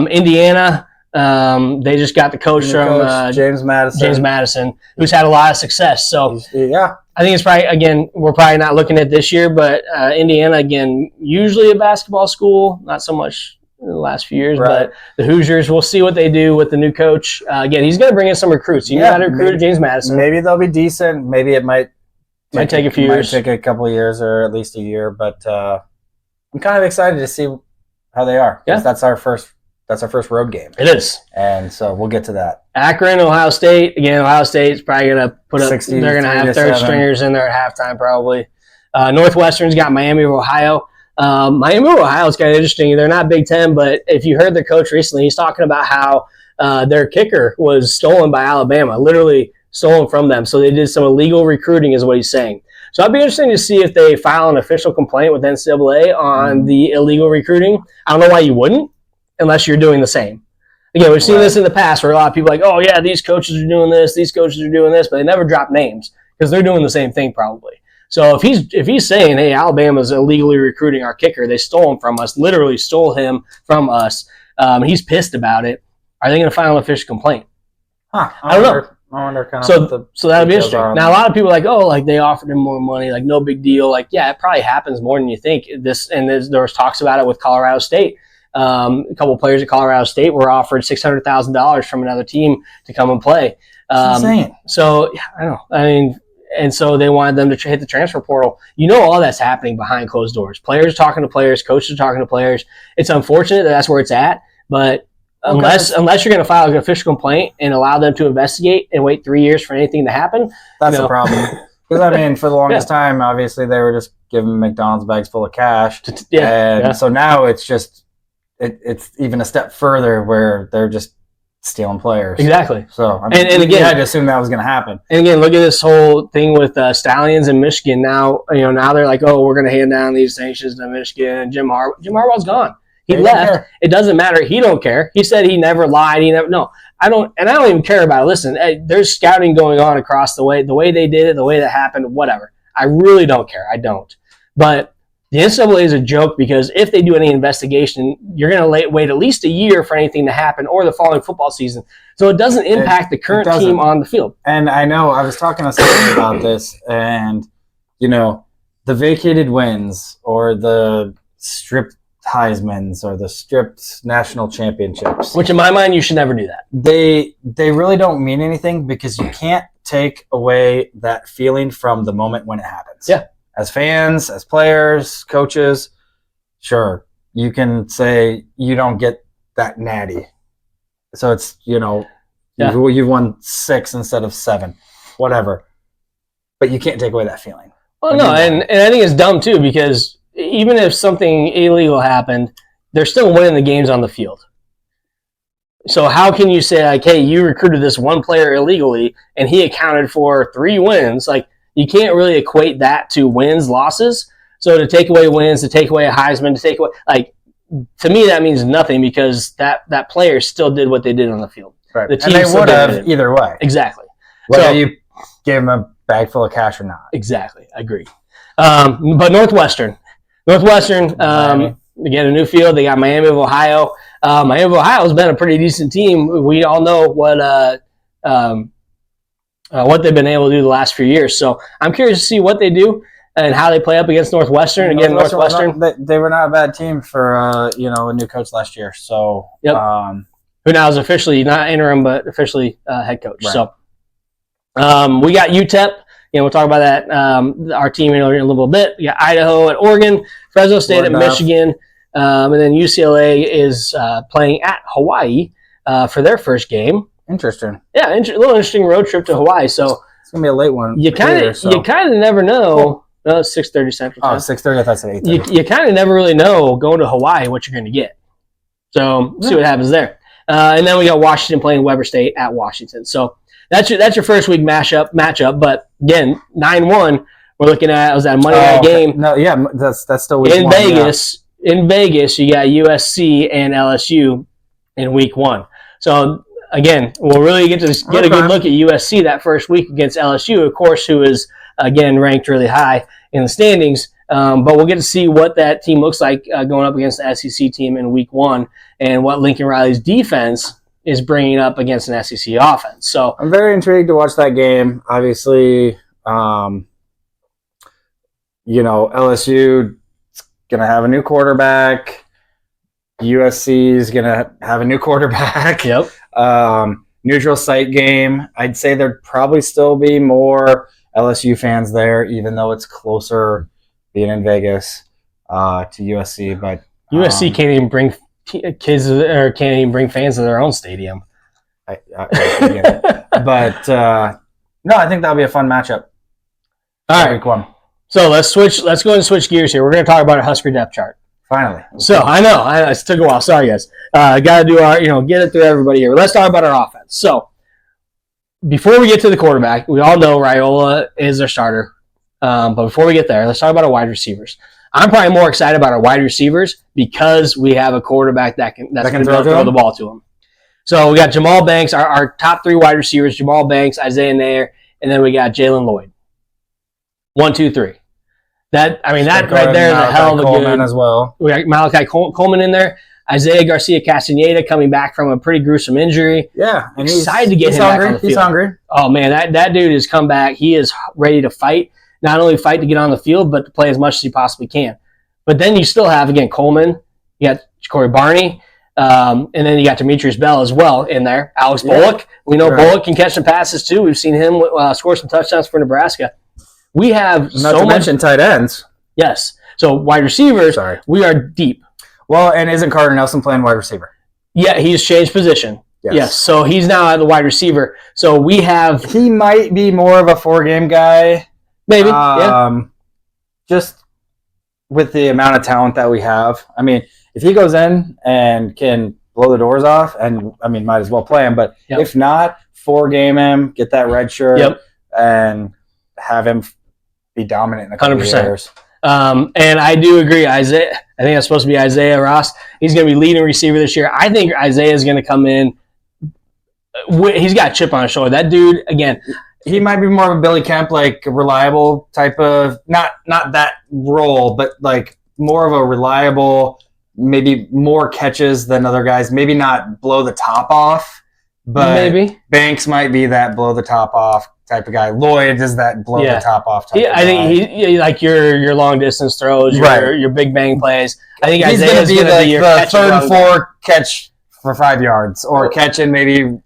Indiana, they just got the coach from James Madison, who's had a lot of success. So yeah. I think it's probably, again, we're probably not looking at this year, but Indiana, again, usually a basketball school, not so much in the last few years, Right. but the Hoosiers, we'll see what they do with the new coach. Again, he's going to bring in some recruits. You know how to recruit James Madison. Maybe they'll be decent. Maybe it might take a few years. Might take a couple of years or at least a year, but I'm kind of excited to see how they are. 'Cause Yeah. That's our first road game. It is. And so we'll get to that. Akron, Ohio State. Again, Ohio State's probably going to put up, 63 they're going to have to third 7. stringers in there at halftime probably. Northwestern's got Miami of Ohio. Miami of Ohio is kind of interesting. They're not Big Ten, but if you heard their coach recently, he's talking about how their kicker was stolen by Alabama, literally stolen from them. So they did some illegal recruiting is what he's saying. So I'd be interested to see if they file an official complaint with NCAA on the illegal recruiting. I don't know why you wouldn't, unless you're doing the same. Again, we've seen this in the past where a lot of people are like, oh, yeah, these coaches are doing this, these coaches are doing this, but they never drop names because they're doing the same thing probably. So if he's saying, hey, Alabama's illegally recruiting our kicker, they stole him from us, literally stole him from us, he's pissed about it, are they going to file an official complaint? Huh. I don't know. I wonder kind of so that'll be interesting. Now, a lot of people are like, oh, like they offered him more money, like no big deal. Like, yeah, it probably happens more than you think. There was talks about it with Colorado State. A couple of players at Colorado State were offered $600,000 from another team to come and play. That's insane. So, yeah, I don't know. I mean, and so they wanted them to hit the transfer portal. You know, all that's happening behind closed doors. Players talking to players, coaches talking to players. It's unfortunate that that's where it's at, but unless you're going to file an official complaint and allow them to investigate and wait 3 years for anything to happen, that's the problem. Because I mean, for the longest time, obviously they were just giving McDonald's bags full of cash, so now it's just it's even a step further where they're just stealing players. Exactly. So I mean, and again, I had to assume that was going to happen. And again, look at this whole thing with Stallions in Michigan. Now they're like, oh, we're going to hand down these sanctions to Michigan. Jim Harbaugh's gone. He left. It doesn't matter. He don't care. He said he never lied. I don't even care about it. Listen, there's scouting going on across the way they did it, the way that happened, whatever. I really don't care. I don't. But the NCAA is a joke because if they do any investigation, you're going to wait at least a year for anything to happen or the following football season. So it doesn't impact the current team on the field. And I know I was talking to someone about this, and the vacated wins or the stripped Heismans or the stripped national championships, which in my mind you should never do that. They really don't mean anything because you can't take away that feeling from the moment when it happens. Yeah. As fans, as players, coaches, sure, you can say you don't get that natty. So it's, you've won 6 instead of 7, whatever. But you can't take away that feeling. Well, no, and I think it's dumb too because even if something illegal happened, they're still winning the games on the field. So how can you say, like, hey, you recruited this one player illegally and he accounted for 3 wins? Like, you can't really equate that to wins, losses. So to take away wins, to take away a Heisman, to take away, like, to me that means nothing because that player still did what they did on the field. Right. The team and they would have either way. Exactly. Whether you gave them a bag full of cash or not. Exactly. I agree. But Northwestern, again, a new field. They got Miami of Ohio. Miami of Ohio has been a pretty decent team. We all know what they've been able to do the last few years. So I'm curious to see what they do and how they play up against Northwestern. Again, Northwestern. They were not a bad team for a new coach last year. So who now is officially not interim but officially head coach. Right. So we got UTEP. We'll talk about that. Our team in a little bit. We got Idaho at Oregon, Fresno State at Michigan, and then UCLA is playing at Hawaii for their first game. Interesting. Yeah, a little interesting road trip to Hawaii. So it's gonna be a late one. You kind of never know. Cool. No, it's 6:30 Central Time. Oh, 6:30. I thought it was 8:30. You kind of never really know going to Hawaii what you're going to get. So see what happens there. And then we got Washington playing Weber State at Washington. So that's your first week matchup. But again, 9-1. We're looking at was that a Monday night game? No, yeah, that's still week in 1, Vegas. Yeah. In Vegas, you got USC and LSU in week 1. So again, we'll really get a good look at USC that first week against LSU, of course, who is again ranked really high in the standings. But we'll get to see what that team looks like going up against the SEC team in week 1 and what Lincoln Riley's defense is bringing up against an SEC offense. So I'm very intrigued to watch that game. Obviously, LSU is going to have a new quarterback. USC is going to have a new quarterback. Yep. Neutral site game. I'd say there'd probably still be more LSU fans there, even though it's closer being in Vegas to USC. But USC can't even bring kids or can't even bring fans to their own stadium. But no, I think that'll be a fun matchup. All right. Week 1. So let's go ahead and switch gears here. We're going to talk about our Husker depth chart. Finally. So I know it took a while. Sorry, guys. Got to do our, get it through everybody here. Let's talk about our offense. So before we get to the quarterback, we all know Raiola is our starter. But before we get there, let's talk about our wide receivers. I'm probably more excited about our wide receivers because we have a quarterback that can throw the ball to him. So we got Jamal Banks, our top 3 wide receivers: Jamal Banks, Isaiah Nair, and then we got Jalen Lloyd. 1, 2, 3. That right there is a hell of a good as well. We got Malachi Coleman in there. Isaiah Garcia Castaneda coming back from a pretty gruesome injury. Yeah, and excited to get him back on the field. He's hungry. Oh man, that dude has come back. He is ready to fight. Not only fight to get on the field, but to play as much as he possibly can. But then you still have, again, Coleman. You got Corey Barney. And then you got Demetrius Bell as well in there. Alex Bullock. We know Bullock can catch some passes too. We've seen him score some touchdowns for Nebraska. We have Not to mention tight ends. Yes. So wide receivers, we are deep. Well, and isn't Carter Nelson playing wide receiver? Yeah, he's changed position. Yes. So he's now at the wide receiver. So we have... He might be more of a 4-game guy. Maybe, Just with the amount of talent that we have. I mean, if he goes in and can blow the doors off, and, might as well play him. But if not, 4-game him, get that red shirt, and have him be dominant in a couple 100%. Years. And I do agree. Isaiah, I think that's supposed to be Isaiah Ross. He's going to be leading receiver this year. I think Isaiah is going to come in. He's got a chip on his shoulder. That dude, again... He might be more of a Billy Kemp, like a reliable type of, not that role, but like more of a reliable, maybe more catches than other guys. Maybe not blow the top off, but maybe Banks might be that blow the top off type of guy. Lloyd is that blow the top off type of guy. I think he like your long distance throws, your big bang plays. I think he's going to be the 3rd and 4 catch for 5 yards, or catching maybe,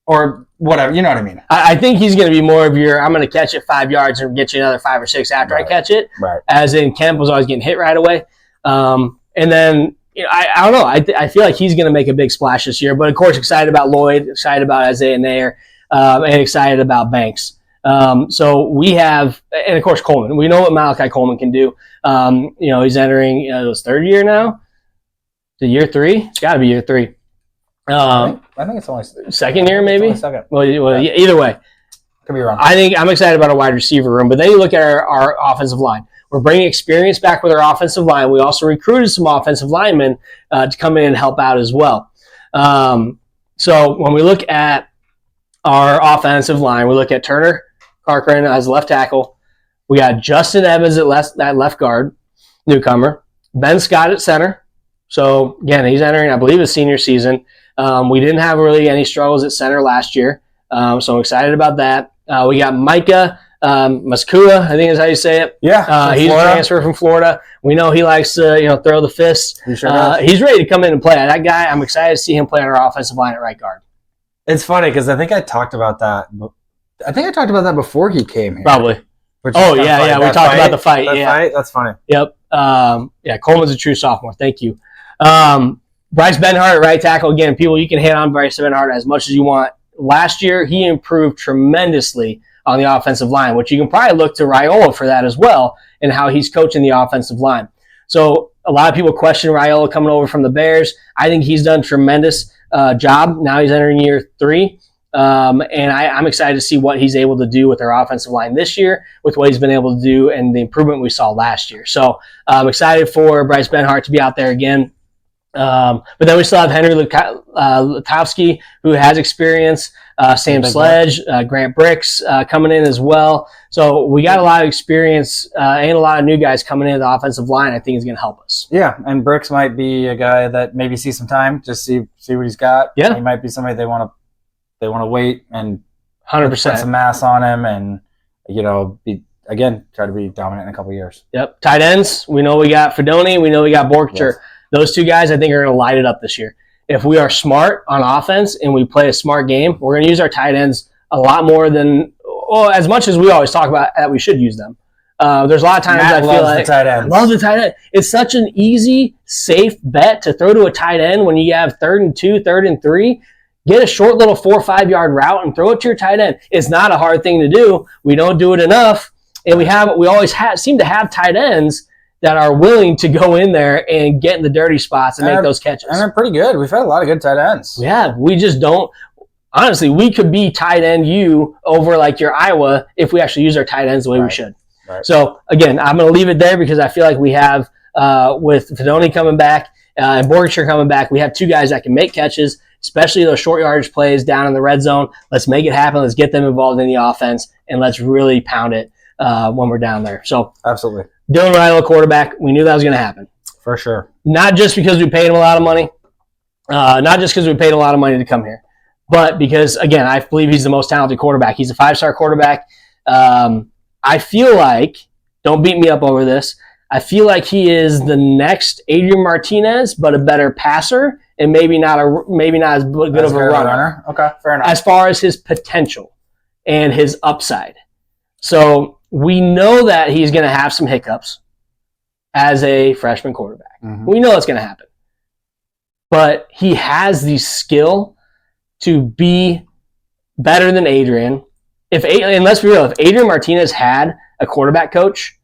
or whatever, you know what I mean? I think he's going to be more of your, I'm going to catch it 5 yards and get you another 5 or 6 after I catch it. Right. As in Kemp was always getting hit right away. And then, I don't know. I feel like he's going to make a big splash this year. But, of course, excited about Lloyd, excited about Isaiah Nair, and excited about Banks. So we have, and, of course, Coleman. We know what Malachi Coleman can do. He's entering his 3rd year now. The year 3? It's got to be year 3. I think it's only 2nd year, maybe. Second. Well, either way, could be wrong. I think I'm excited about our wide receiver room. But then you look at our offensive line. We're bringing experience back with our offensive line. We also recruited some offensive linemen to come in and help out as well. So when we look at our offensive line, we look at Turner Corcoran as left tackle. We got Justin Evans at left guard, newcomer. Ben Scott at center. So again, he's entering, I believe, his senior season. We didn't have really any struggles at center last year, so I'm excited about that. We got Micah Maskua, I think is how you say it. Yeah, he's a transfer from Florida. We know he likes to throw the fist. He sure does. He's ready to come in and play. That guy, I'm excited to see him play on our offensive line at right guard. It's funny because I think I talked about that. I think I talked about that before he came here. Probably. We talked about the fight. Fight? That's funny. Yep. Coleman's a true sophomore. Thank you. Bryce Benhart at right tackle. Again, people, you can hit on Bryce Benhart as much as you want. Last year, he improved tremendously on the offensive line, which you can probably look to Raiola for that as well and how he's coaching the offensive line. So a lot of people question Raiola coming over from the Bears. I think he's done a tremendous job. Now he's entering year 3. And I'm excited to see what he's able to do with our offensive line this year, with what he's been able to do and the improvement we saw last year. So I'm excited for Bryce Benhart to be out there again. But then we still have Henry Lutkowski, who has experience, Sam Sledge, Grant Bricks coming in as well. So we got a lot of experience and a lot of new guys coming into the offensive line. I think is going to help us. Yeah, and Bricks might be a guy that maybe see some time, just see what he's got. Yeah, he might be somebody they want to wait and 100% put some mass on him and try to be dominant in a couple of years. Yep. Tight ends, we know we got Fedoni, we know we got Borcher. Yes. Those 2 guys, I think, are going to light it up this year. If we are smart on offense and we play a smart game, we're going to use our tight ends a lot more than, as much as we always talk about that we should use them. There's a lot of times I feel like I love the tight end. It's such an easy, safe bet to throw to a tight end when you have 3rd and 2, 3rd and 3. Get a short little 4 or 5 yard route and throw it to your tight end. It's not a hard thing to do. We don't do it enough. And we always seem to have tight ends that are willing to go in there and get in the dirty spots and make those catches. And they're pretty good. We've had a lot of good tight ends. Yeah, we just don't. Honestly, we could be tight end you over like your Iowa if we actually use our tight ends the way we should. Right. So, again, I'm going to leave it there because I feel like we have, with Fidoni coming back and Borgenshire coming back, we have two guys that can make catches, especially those short yardage plays down in the red zone. Let's make it happen. Let's get them involved in the offense, and let's really pound it when we're down there. So, absolutely. Dylan Riley, quarterback, we knew that was going to happen. For sure. Not just because we paid him a lot of money, to come here, but because, again, I believe he's the most talented quarterback. He's a 5-star quarterback. I feel like, don't beat me up over this, I feel like he is the next Adrian Martinez, but a better passer and maybe not as good of a runner. Okay, fair enough. As far as his potential and his upside. So we know that he's going to have some hiccups as a freshman quarterback. Mm-hmm. We know that's going to happen. But he has the skill to be better than Adrian. And let's be real, if Adrian Martinez had a quarterback coach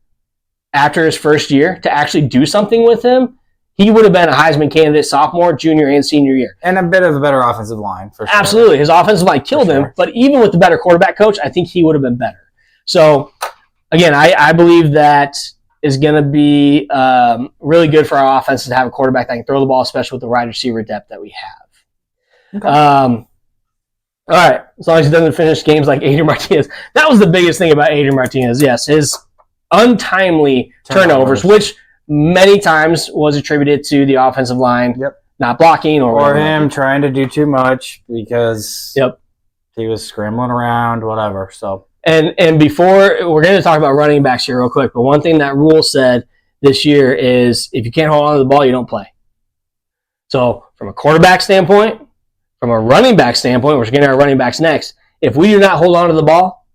after his first year to actually do something with him, he would have been a Heisman candidate sophomore, junior, and senior year. And a bit of a better offensive line, for sure. Absolutely. His offensive line killed him, but even with the better quarterback coach, I think he would have been better. So, again, I believe that is going to be really good for our offense to have a quarterback that can throw the ball, especially with the wide receiver depth that we have. Okay. All right, as long as he doesn't finish games like Adrian Martinez. That was the biggest thing about Adrian Martinez, yes, his untimely turnovers, which many times was attributed to the offensive line not blocking or him trying to do too much because he was scrambling around, whatever. So and before, we're going to talk about running backs here real quick, but one thing that Rule said this year is if you can't hold on to the ball, you don't play. So from a quarterback standpoint, from a running back standpoint, we're getting our running backs next. If we do not hold on to the ball,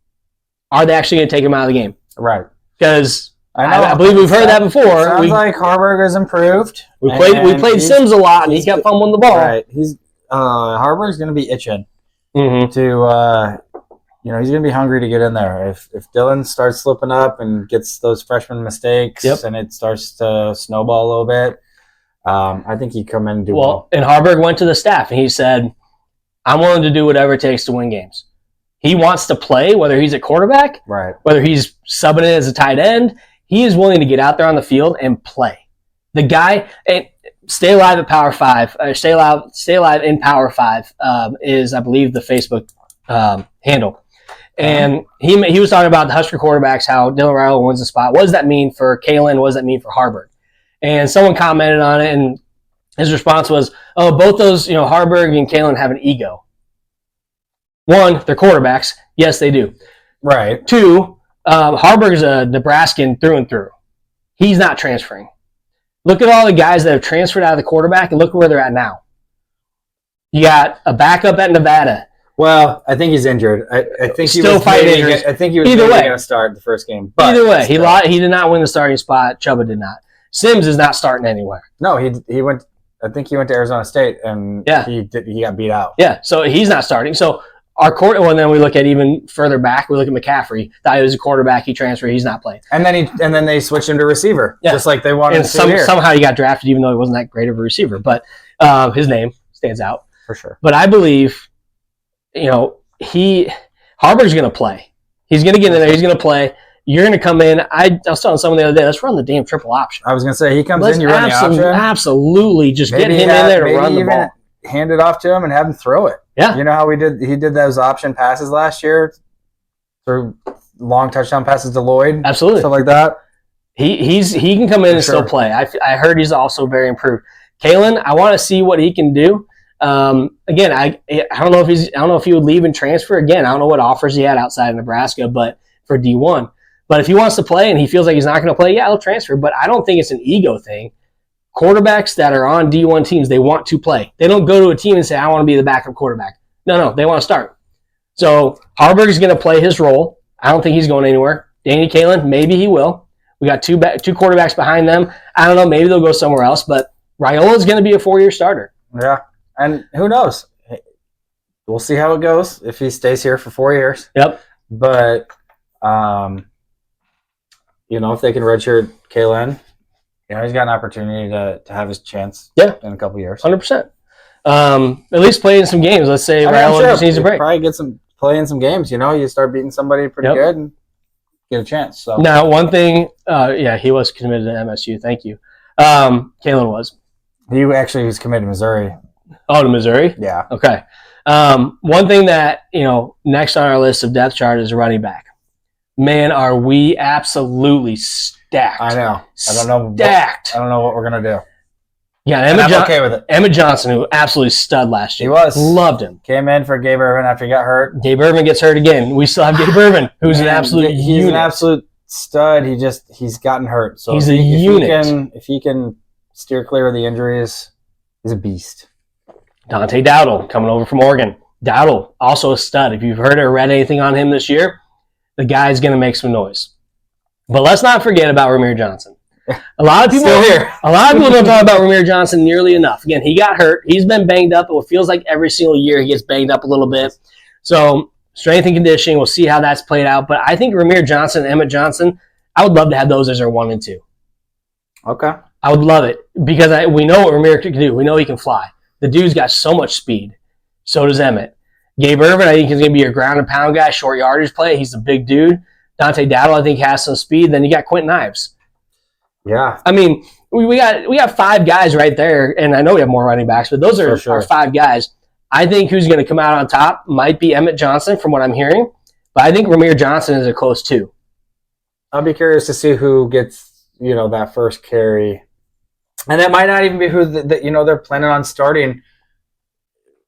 are they actually going to take him out of the game? Right. Because I believe we've heard that before. Sounds like Harburg has improved. We played Sims a lot, and he kept fumbling the ball. Right. Harburg's going to be itching to, he's going to be hungry to get in there. If Dylan starts slipping up and gets those freshman mistakes, and it starts to snowball a little bit, I think he'd come in and do well. And Harburg went to the staff, and he said, I'm willing to do whatever it takes to win games. He wants to play, whether he's a quarterback, whether he's subbing in as a tight end. He is willing to get out there on the field and play. The guy, and stay alive at Power 5, or stay alive in Power 5 is, I believe, the Facebook handle. And he was talking about the Husker quarterbacks, how Dylan Riley wins the spot. What does that mean for Kalen? What does that mean for Harburg? And someone commented on it, and his response was, both those, Harburg and Kalen have an ego. One, they're quarterbacks. Yes, they do. Right. Two, Harburg's a Nebraskan through and through. He's not transferring. Look at all the guys that have transferred out of the quarterback, and look where they're at now. You got a backup at Nevada. Well, I think he's injured. I think he still was fighting injuries. I think he was going to start the first game. But either way, he did not win the starting spot. Chuba did not. Sims is not starting anywhere. No, he went. I think he went to Arizona State, and he got beat out. Yeah, so he's not starting. So our and then we look at even further back. We look at McCaffrey. Thought he was a quarterback. He transferred. He's not playing. And then they switched him to receiver, just like they wanted to here. Somehow he got drafted, even though he wasn't that great of a receiver. But his name stands out for sure. But I believe, Harburg's going to play. He's going to get in there. He's going to play. You're going to come in. I was telling someone the other day, let's run the damn triple option. I was going to say, he comes in, you run the option. Absolutely. Just get him in there to run the ball. Hand it off to him and have him throw it. Yeah. You know how he did those option passes last year? Through long touchdown passes to Lloyd? Absolutely. Stuff like that. He can come in and still play. I heard he's also very improved. Kalen, I want to see what he can do. Again, I don't know if he would leave and transfer. Again, I don't know what offers he had outside of Nebraska, but for D1. But if he wants to play and he feels like he's not going to play, he'll transfer. But I don't think it's an ego thing. Quarterbacks that are on D1 teams, they want to play. They don't go to a team and say, I want to be the backup quarterback. No, they want to start. So Harburg is going to play his role. I don't think he's going anywhere. Danny Kalen, maybe he will. We got two quarterbacks behind them. I don't know, maybe they'll go somewhere else. But Raiola is going to be a 4-year starter. Yeah, and who knows? We'll see how it goes if he stays here for 4 years. Yep. But if they can redshirt Kalen, he's got an opportunity to have his chance in a couple years. 100%. At least play in some games. Let's say Raul just needs a break. Probably play in some games. You start beating somebody pretty good and get a chance. So now, one thing, he was committed to MSU. Thank you. Kalen was. He was committed to Missouri. Oh, to Missouri? Yeah. Okay. One thing that, next on our list of depth chart is running back. Man, are we absolutely stacked. I know. I don't know. Stacked. I don't know what we're going to do. Yeah, I'm okay with it. Emmett Johnson, who absolutely stud last year. He was. Loved him. Came in for Gabe Ervin after he got hurt. Gabe Ervin gets hurt again. We still have Gabe Ervin, who's an absolute unit. He's an absolute stud. He's gotten hurt. So he's a unit. If he can steer clear of the injuries, he's a beast. Dante Dowdle coming over from Oregon. Dowdle, also a stud. If you've heard or read anything on him this year, the guy's going to make some noise. But let's not forget about Rahmir Johnson. A lot of people don't talk about Rahmir Johnson nearly enough. Again, he got hurt. He's been banged up. It feels like every single year he gets banged up a little bit. So strength and conditioning, we'll see how that's played out. But I think Rahmir Johnson and Emmett Johnson, I would love to have those as our 1 and 2. Okay. I would love it because we know what Rahmir can do. We know he can fly. The dude's got so much speed. So does Emmett. Gabe Ervin, I think he's going to be your ground and pound guy, short yardage play. He's a big dude. Dante Dowdle, I think, has some speed. Then you got Quentin Ives. Yeah. I mean, we got 5 guys right there, and I know we have more running backs, but those are our 5 guys. I think who's going to come out on top might be Emmett Johnson from what I'm hearing, but I think Rahmir Johnson is a close 2. I'll be curious to see who gets, that first carry. And that might not even be who they're planning on starting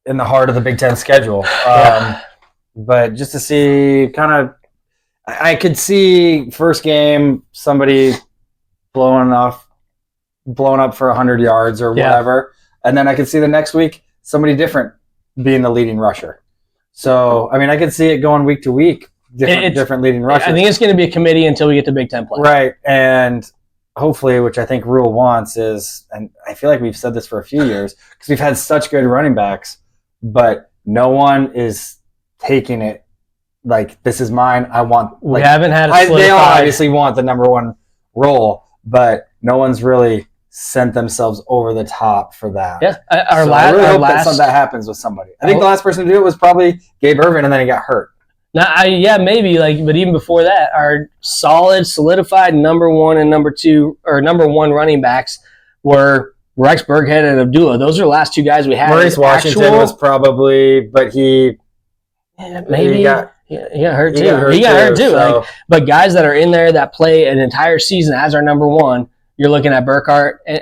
in the heart of the Big Ten schedule. But just to see I could see first game somebody blown up for 100 yards or whatever. And then I could see the next week somebody different being the leading rusher. So, I could see it going week to week, different leading rushers. I think it's going to be a committee until we get to Big Ten play. Right. And hopefully, which I think Rule wants is, and I feel like we've said this for a few years, because we've had such good running backs, but no one is taking it like, this is mine. I want. We haven't had a solidified. They all obviously want the number 1 role, but no one's really sent themselves over the top for that. Yeah, I really hope that happens with somebody. I think the last person to do it was probably Gabe Ervin, and then he got hurt. Now, maybe, but even before that, our solid, solidified number 1 and number 2, or number 1 running backs were Rex Burkhead and Abdullah. Those are the last 2 guys we had. Maurice Washington was probably, but he got hurt too. He got hurt too. So. But guys that are in there that play an entire season as our number 1, you're looking at Burkhead and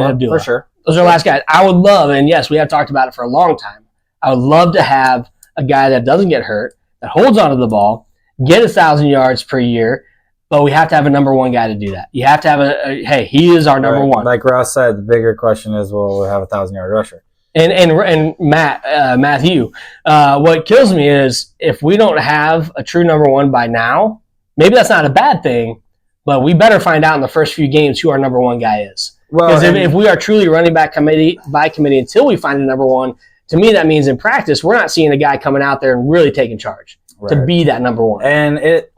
Abdullah. For sure. Those are the last guys. I would love, and yes, we have talked about it for a long time. I would love to have a guy that doesn't get hurt, that holds onto the ball, get 1,000 yards per year, but we have to have a number 1 guy to do that. You have to have hey, he is our number 1. Like Ross said, the bigger question is, will we have a 1,000-yard rusher? And Matthew, what kills me is if we don't have a true number 1 by now, maybe that's not a bad thing, but we better find out in the first few games who our number 1 guy is. Because if we are truly running back committee until we find a number 1, to me that means in practice we're not seeing a guy coming out there and really taking charge to be that number 1.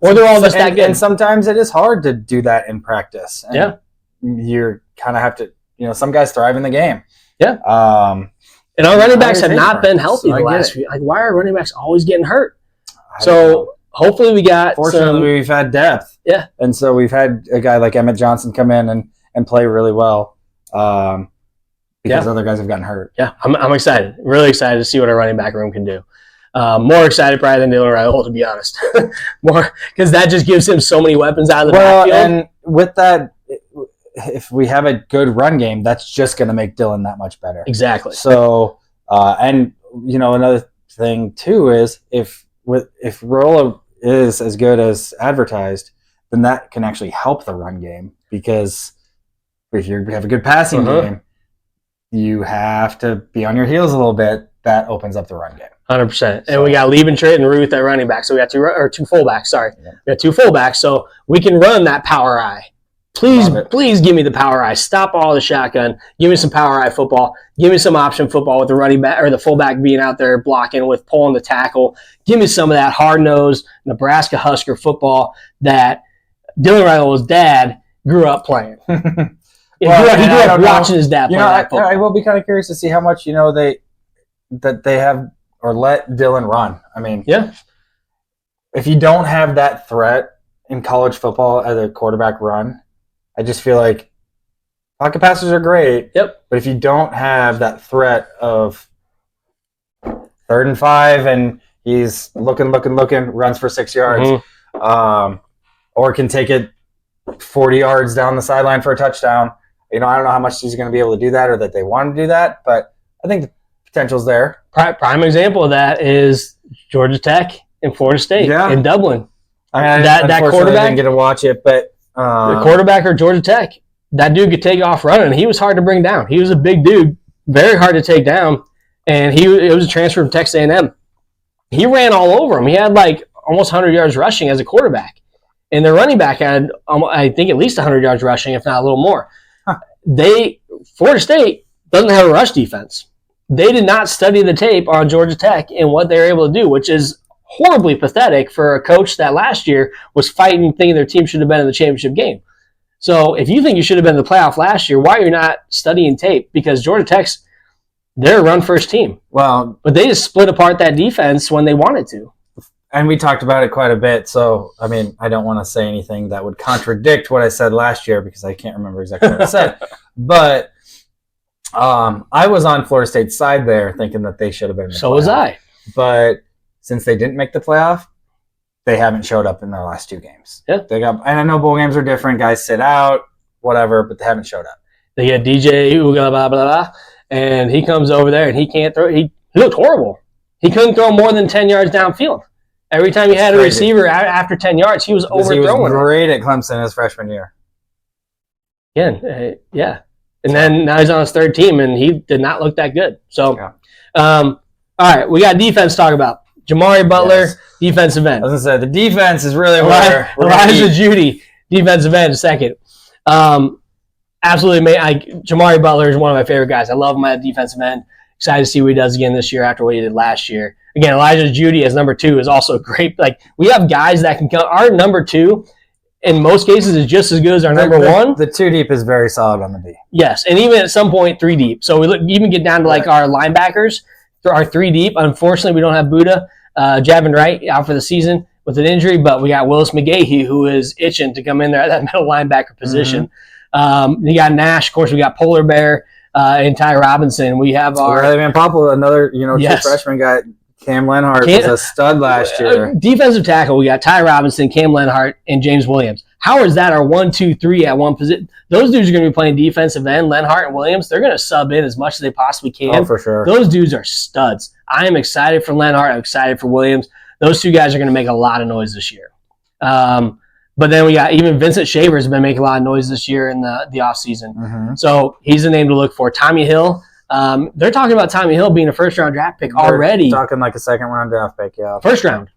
Or they're all just that good. And sometimes it is hard to do that in practice. And you kind of have to, some guys thrive in the game. Yeah. And our running backs have not been healthy the last few. Like, why are running backs always getting hurt? So hopefully we got. Fortunately, we've had depth. Yeah. And so we've had a guy like Emmett Johnson come in and play really well because other guys have gotten hurt. Yeah, I'm excited. Really excited to see what our running back room can do. More excited probably than Dylan Raiola, to be honest. More because that just gives him so many weapons out of the backfield. And with that, if we have a good run game, that's just going to make Dylan that much better. Exactly. So, another thing too is if Raiola is as good as advertised, then that can actually help the run game, because if you have a good passing game, you have to be on your heels a little bit. That opens up the run game. 100%. And we got Liebentritt and Ruth at running back. So we got two fullbacks. Sorry. Yeah. We got 2 fullbacks. So we can run that power eye. Please give me the power eye. Stop all the shotgun. Give me some power eye football. Give me some option football with the running back or the fullback being out there blocking with pulling the tackle. Give me some of that hard-nosed Nebraska Husker football that Dylan Reynolds' dad grew up playing. He grew up watching his dad play that football. I will be kind of curious to see how much they have or let Dylan run. I mean, if you don't have that threat in college football as a quarterback run, I just feel like pocket passes are great. Yep. But if you don't have that threat of 3rd and 5 and he's looking, runs for 6 yards, or can take it 40 yards down the sideline for a touchdown. I don't know how much he's going to be able to do that or that they want to do that, but I think the potential's there. Prime example of that is Georgia Tech and Florida State in Dublin. I mean, that quarterback, I didn't get to watch it, but the quarterback or Georgia Tech, that dude could take off running. He was hard to bring down. He was a big dude, very hard to take down, and it was a transfer from Texas A&M. He ran all over him. He had like almost 100 yards rushing as a quarterback, and their running back had I think at least 100 yards rushing, if not a little more. Florida State doesn't have a rush defense. They did not study the tape on Georgia Tech and what they were able to do, which is horribly pathetic for a coach that last year was fighting, thinking their team should have been in the championship game. So if you think you should have been in the playoff last year, why are you not studying tape? Because Georgia Tech's, they're a run-first team. Well, but they just split apart that defense when they wanted to. And we talked about it quite a bit. So, I mean, I don't want to say anything that would contradict what I said last year because I can't remember exactly what I said. But I was on Florida State's side there thinking that they should have been in the playoff. So was I. But since they didn't make the playoff, they haven't showed up in their last 2 games. Yeah. And I know bowl games are different. Guys sit out, whatever, but they haven't showed up. They get DJ, blah, blah, blah, and he comes over there and he can't throw. He looked horrible. He couldn't throw more than 10 yards downfield. Every time he had a receiver after 10 yards, he was overthrowing. He was great at Clemson his freshman year. Yeah. And then now he's on his 3rd team, and he did not look that good. So, all right, we got defense to talk about. Jamari Butler, defensive end. I was going to say, the defense is really where Elijah Judy, defensive end, second. Absolutely, Jamari Butler is one of my favorite guys. I love him at defensive end. Excited to see what he does again this year after what he did last year. Again, Elijah Judy as number 2 is also great. Like, we have guys that can come. Our number 2, in most cases, is just as good as our number 1. The 2 deep is very solid on the B. Yes, and even at some point, 3 deep. So we even get down to like our linebackers, our 3 deep. Unfortunately, we don't have Buddha, Javin Wright out for the season with an injury, but we got Willis McGahee, who is itching to come in there at that middle linebacker position. You got Nash, of course. We got Polar Bear and Ty Robinson. We have Riley Papa, another 2 freshman guy. Cam Lenhart was a stud last year. Defensive tackle, we got Ty Robinson, Cam Lenhart, and James Williams. How is that our 1, 2, 3 at one position? Those dudes are going to be playing defensive end. Lenhart and Williams, they're going to sub in as much as they possibly can. Oh, for sure. Those dudes are studs. I am excited for Lenhart. I'm excited for Williams. Those 2 guys are going to make a lot of noise this year. But then we got even Vincent Shavers has been making a lot of noise this year in the offseason. So he's the name to look for. Tommy Hill. They're talking about Tommy Hill being a first-round draft pick already. They're talking like a second-round draft pick, yeah. First round.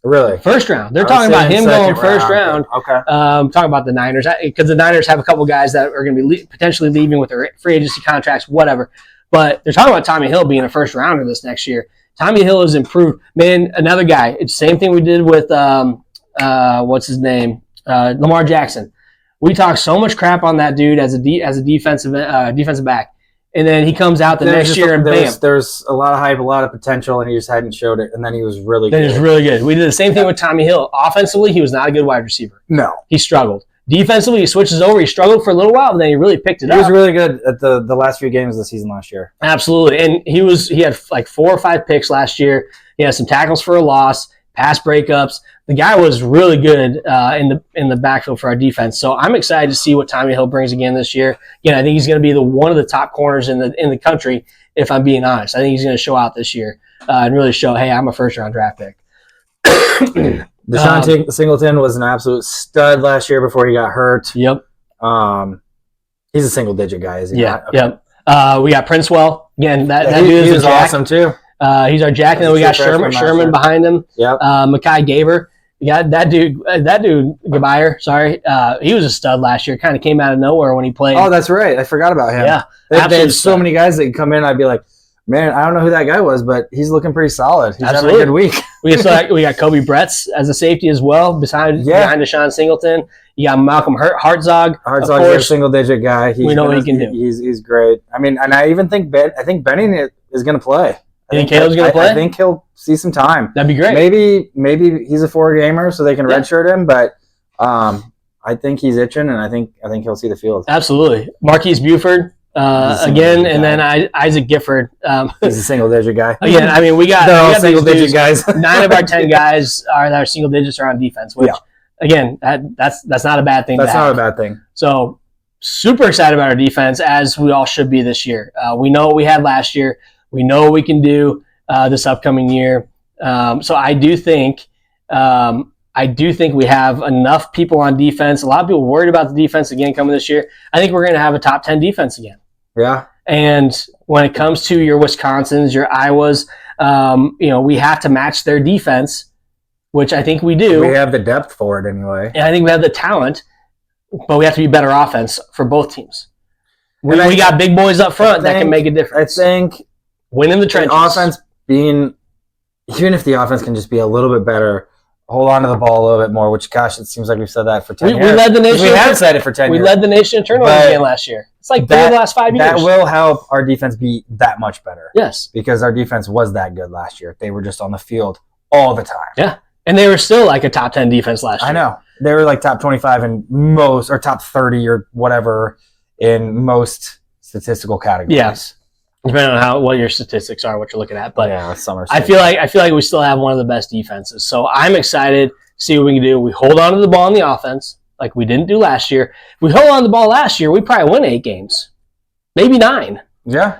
Really? First round. They're talking about him going first round. Okay. Talking about the Niners, because the Niners have a couple guys that are going to be potentially leaving with their free agency contracts, whatever. But they're talking about Tommy Hill being a first rounder this next year. Tommy Hill has improved. Man, another guy. It's the same thing we did with, what's his name? Lamar Jackson. We talked so much crap on that dude as a defensive back. And then he comes out the next year and bam. There's a lot of hype, a lot of potential, and he just hadn't showed it. And then he was really good. Then he was really good. We did the same thing with Tommy Hill. Offensively, he was not a good wide receiver. No. He struggled. Defensively, he switches over. He struggled for a little while, but then he really picked it up. He was really good at the last few games of the season last year. Absolutely. And he had like 4 or 5 picks last year. He had some tackles for a loss, pass breakups. The guy was really good in the backfield for our defense. So I'm excited to see what Tommy Hill brings again this year. Again, I think he's going to be one of the top corners in the country, if I'm being honest. I think he's going to show out this year and really show, hey, I'm a first-round draft pick. Deshaun Singleton was an absolute stud last year before he got hurt. Yep. He's a single-digit guy, is he? Yeah, okay. Yep. We got Princewell. Again, that dude is awesome, too. He's our jack, and then we got Sherman behind him. Yep. Mekhi Gaber. Yeah, that dude, Gebayer, sorry, he was a stud last year. Kind of came out of nowhere when he played. Oh, that's right. I forgot about him. Yeah, they absolute had so stud. many guys that could come in. I'd be like, man, I don't know who that guy was, but he's looking pretty solid. He's Absolutely. having a good week. We got Kobe Bretz as a safety as well, behind Deshaun Singleton. You got Malcolm Hartzog. Hartzog's a single-digit guy. We know what he can do. He's great. I mean, and I even think Benning is going to play. You think Caleb's going to play? I think he'll see some time. That'd be great. Maybe he's a 4-gamer, so they can redshirt him. But I think he's itching, and I think he'll see the field. Absolutely, Marquise Buford again, and then Isaac Gifford. He's a single-digit guy. Again, I mean, we got single-digit guys. 9 of our 10 guys that are single digits are on defense. Which, again, that's not a bad thing. That's not a bad thing. So super excited about our defense, as we all should be this year. We know what we had last year. We know what we can do this upcoming year. So I do think we have enough people on defense. A lot of people worried about the defense again coming this year. I think we're going to have a top 10 defense again. Yeah. And when it comes to your Wisconsins, your Iowas, we have to match their defense, which I think we do. We have the depth for it anyway. And I think we have the talent, but we have to be better offense for both teams. We got big boys up front that can make a difference. I think winning the trenches. Offense even if the offense can just be a little bit better, hold on to the ball a little bit more, which, gosh, it seems like we've said that for 10 years. We led the nation. We have said it for 10 years. We led the nation in turnovers again last year. It's like 3 of the last 5 years. That will help our defense be that much better. Yes. Because our defense was that good last year. They were just on the field all the time. Yeah. And they were still like a top 10 defense last year. I know. They were like top 25 in most, or top 30 or whatever in most statistical categories. Yes. Depending on what your statistics are, what you're looking at. But yeah, summer. I feel like we still have one of the best defenses. So I'm excited to see what we can do. We hold on to the ball in the offense like we didn't do last year. If we hold on to the ball last year, we probably win 8 games, maybe 9. Yeah.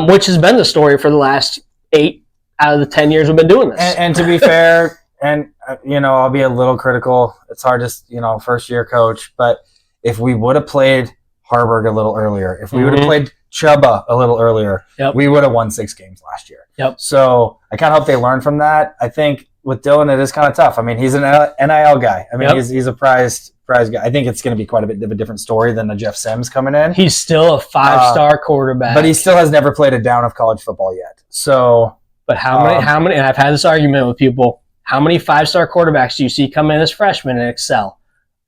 Which has been the story for the last 8 out of the 10 years we've been doing this. And to be fair, and I'll be a little critical. It's hard to, first year coach, but if we would have played Harburg a little earlier, if we would have played Chubba a little earlier, we would have won 6 games last year. Yep. So I kind of hope they learn from that. I think with Dylan, it is kind of tough. I mean, he's an NIL guy. I mean, he's a prized guy. I think it's going to be quite a bit of a different story than the Jeff Sims coming in. He's still a 5-star quarterback, but he still has never played a down of college football yet. So, but how many? And I've had this argument with people. How many 5-star quarterbacks do you see come in as freshmen and excel?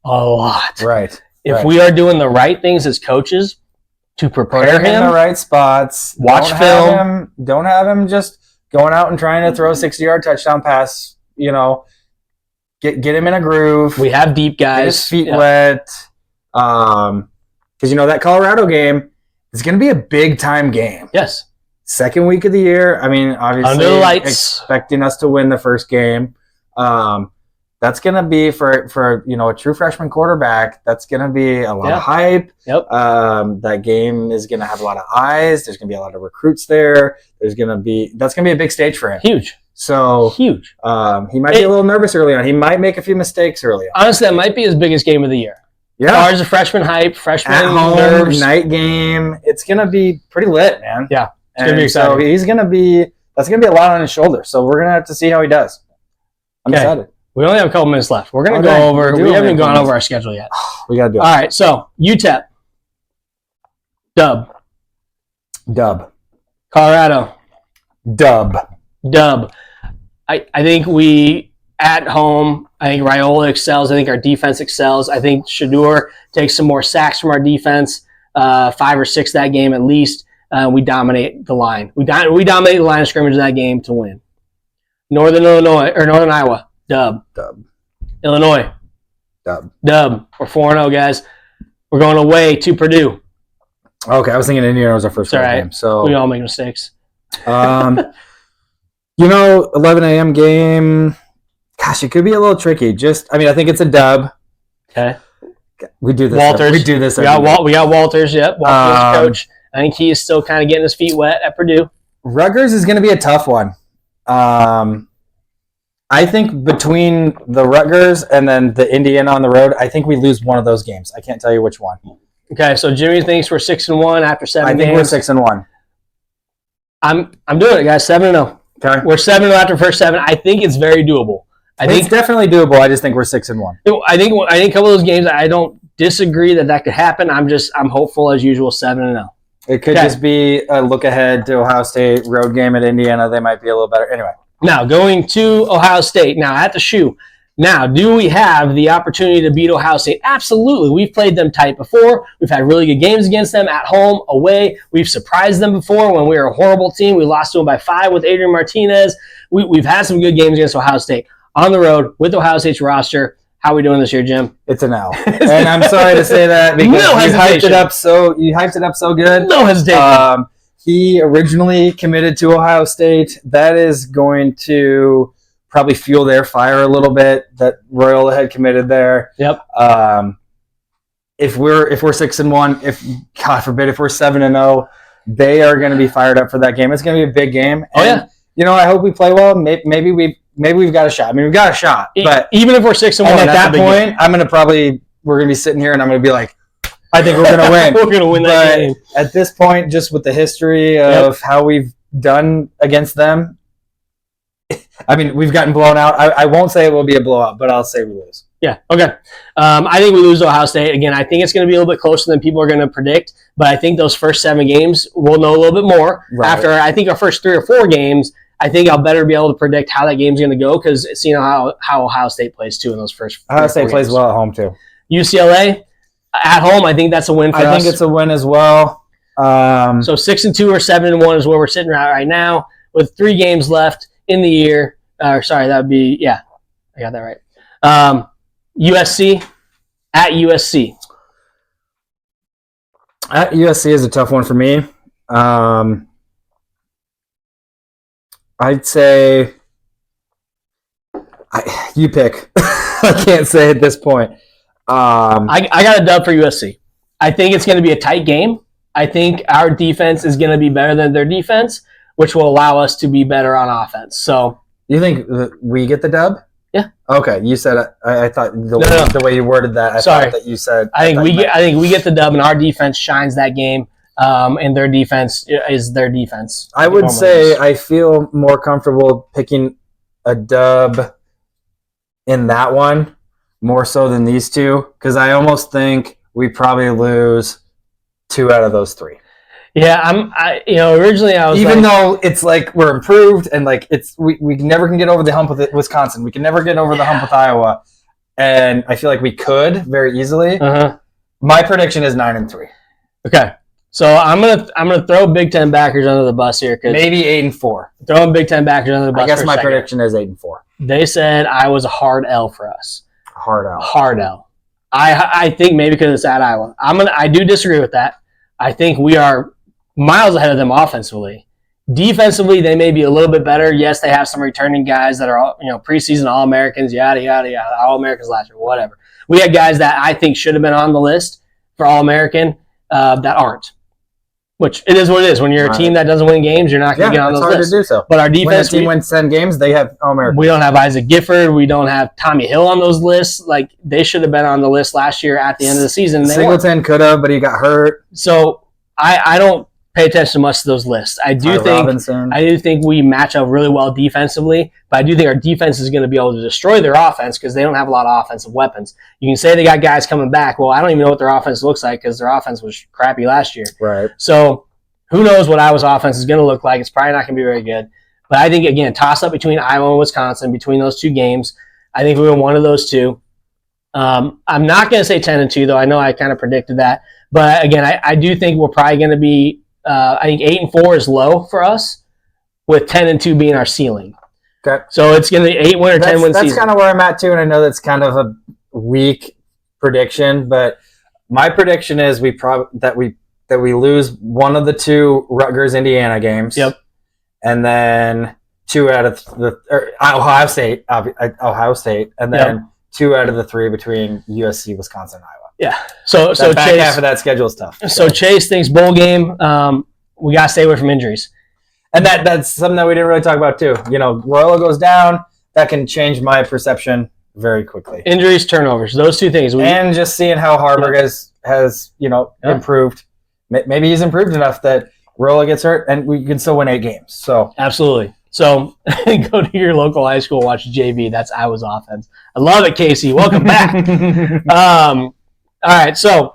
A lot. Right. If we are doing the right things as coaches to prepare him in the right spots, watch film. Don't have him just going out and trying to throw a 60-yard touchdown pass. Get him in a groove. We have deep guys. Get his feet wet. Because that Colorado game is going to be a big time game. Yes. Second week of the year. I mean, obviously, under the lights, expecting us to win the first game. That's going to be for a true freshman quarterback. That's going to be a lot of hype. Yep. That game is going to have a lot of eyes. There's going to be a lot of recruits there. That's going to be a big stage for him. Huge. So huge. He might be a little nervous early on. He might make a few mistakes early on. Honestly, that might be his biggest game of the year. Yeah. As far as the freshman hype, freshman at home, nerves. Night game. It's going to be pretty lit, man. Yeah. It's going to be exciting. So that's going to be a lot on his shoulders. So we're going to have to see how he does. I'm excited. We only have a couple minutes left. We're going to go over. We haven't gone over our schedule yet. We got to do it. All right. So UTEP. Dub. Colorado. Dub. I think we, at home, I think Raiola excels. I think our defense excels. I think Shedeur takes some more sacks from our defense, 5 or 6 that game at least. We dominate the line. We dominate the line of scrimmage in that game to win. Northern Iowa, dub. Illinois, dub. We're 4-0, guys. We're going away to Purdue. Okay, I was thinking Indiana was our first game. So we all make mistakes. 11 a.m. game. Gosh, it could be a little tricky. I think it's a dub. Okay. We do this. Walters. We do this. We got Walters. Yep. Walters coach. I think he is still kind of getting his feet wet at Purdue. Rutgers is going to be a tough one. I think between the Rutgers and then the Indiana on the road, I think we lose one of those games. I can't tell you which one. Okay, so Jimmy thinks we're 6-1 after 7 games. I think we're 6-1. I'm doing it, guys. 7-0. Okay. We're 7-0 after the first 7. I think it's very doable. It's definitely doable. I just think we're 6-1. I think a couple of those games, I don't disagree that could happen. I'm hopeful as usual, 7-0. It could just be a look ahead to Ohio State, road game at Indiana. They might be a little better. Anyway. Now, going to Ohio State. Now, at the Shoe. Now, do we have the opportunity to beat Ohio State? Absolutely. We've played them tight before. We've had really good games against them at home, away. We've surprised them before when we were a horrible team. We lost to them by 5 with Adrian Martinez. We've had some good games against Ohio State. On the road with Ohio State's roster. How are we doing this year, Jim? It's an L. And I'm sorry to say that because you hyped it up so good. No hesitation. He originally committed to Ohio State. That is going to probably fuel their fire a little bit that Royal had committed there. Yep. If we're 6-1, if God forbid if we're 7-0, they are going to be fired up for that game. It's going to be a big game. And, I hope we play well. Maybe we've got a shot. I mean, we've got a shot. But even if we're 6-1, at that point, we're going to be sitting here and I'm going to be like, I think we're going to win. We're going to win that game. At this point, just with the history of how we've done against them, I mean, we've gotten blown out. I won't say it will be a blowout, but I'll say we lose. Yeah, okay. I think we lose to Ohio State. Again, I think it's going to be a little bit closer than people are going to predict, but I think those first 7 games, we'll know a little bit more. Right. After, I think, our first 3 or 4 games, I think I'll better be able to predict how that game's going to go because seeing how Ohio State plays, too, in those first 4 Ohio State plays well at home, too. UCLA, at home, I think that's a win for us. I think it's a win as well. So 6-2 or 7-1 is where we're sitting right now with 3 games left in the year. Sorry, that would be, I got that right. USC, at USC. At USC is a tough one for me. I'd say you pick. I can't say at this point. I got a dub for USC. I think it's going to be a tight game. I think our defense is going to be better than their defense, which will allow us to be better on offense. So, you think we get the dub? Yeah. Okay. You said I thought the way you worded that. Thought that you said. I think we get the dub, and our defense shines that game. And their defense is their defense. I would say I feel more comfortable picking a dub in that one more so than these 2 because I almost think we probably lose 2 out of those 3. Yeah, originally I was even though it's like we're improved and like we never can get over the hump with Wisconsin. We can never get over the hump with Iowa, and I feel like we could very easily. My prediction is 9-3. Okay. So I'm gonna throw Big Ten backers under the bus here. Maybe 8-4. Throwing Big Ten backers under the bus. I guess my prediction is 8-4. They said I was a hard L for us. Hard L. Hard L. I think maybe because it's at Iowa. I do disagree with that. I think we are miles ahead of them offensively. Defensively, they may be a little bit better. Yes, they have some returning guys that are preseason All-Americans, yada yada yada, All-Americans last year, whatever. We had guys that I think should have been on the list for All-American that aren't. Which it is what it is. When you're a team that doesn't win games, you're not going to get on those lists. It's hard to do so. But our defense, when a team wins 10 games, they have All-American. We don't have Isaac Gifford. We don't have Tommy Hill on those lists. Like they should have been on the list last year at the end of the season. Singleton could have, but he got hurt. So I don't pay attention to much to those lists. I do think we match up really well defensively, but I do think our defense is going to be able to destroy their offense because they don't have a lot of offensive weapons. You can say they got guys coming back. Well, I don't even know what their offense looks like because their offense was crappy last year. Right. So who knows what Iowa's offense is going to look like. It's probably not going to be very good. But I think, again, toss-up between Iowa and Wisconsin, between those 2 games. I think we win one of those 2. I'm not going to say 10-2, though. I know I kind of predicted that. But, again, I do think we're probably going to be I think 8-4 is low for us, with 10-2 being our ceiling. Okay. So it's going to be 8-win or 10-win season. That's kind of where I'm at, too, and I know that's kind of a weak prediction, but my prediction is that we lose one of the 2 Rutgers-Indiana games. Yep. And then 2 out of Ohio State, and then 2 out of the 3 between USC, Wisconsin, and Iowa. Yeah. So back Chase, half of that schedule is tough. So Chase thinks bowl game. We got to stay away from injuries. And that's something that we didn't really talk about, too. Royal goes down. That can change my perception very quickly. Injuries, turnovers, those 2 things. And just seeing how Harburg has improved. Maybe he's improved enough that Royal gets hurt and we can still win 8 games. So absolutely. So go to your local high school, watch JV. That's Iowa's offense. I love it, Casey. Welcome back. All right, so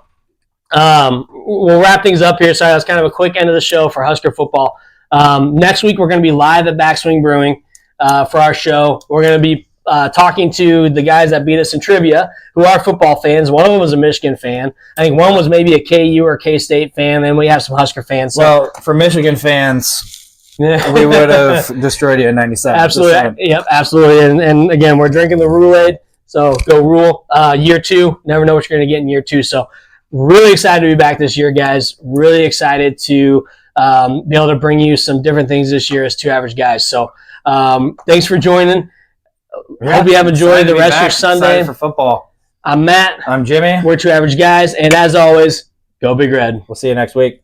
we'll wrap things up here. Sorry, that's kind of a quick end of the show for Husker football. Next week, we're going to be live at Backswing Brewing for our show. We're going to be talking to the guys that beat us in trivia, who are football fans. One of them was a Michigan fan. I think one was maybe a KU or K-State fan, and we have some Husker fans. So. Well, for Michigan fans, we would have destroyed you in 97. Absolutely. Yep, absolutely. And again, we're drinking the Rule-Aid, so go Rule. Year 2, never know what you're going to get in year 2. So really excited to be back this year, guys. Really excited to be able to bring you some different things this year as Two Average Guys. So thanks for joining. Hope you have enjoyed the rest of your Sunday. Excited for football. I'm Matt. I'm Jimmy. We're Two Average Guys. And as always, go Big Red. We'll see you next week.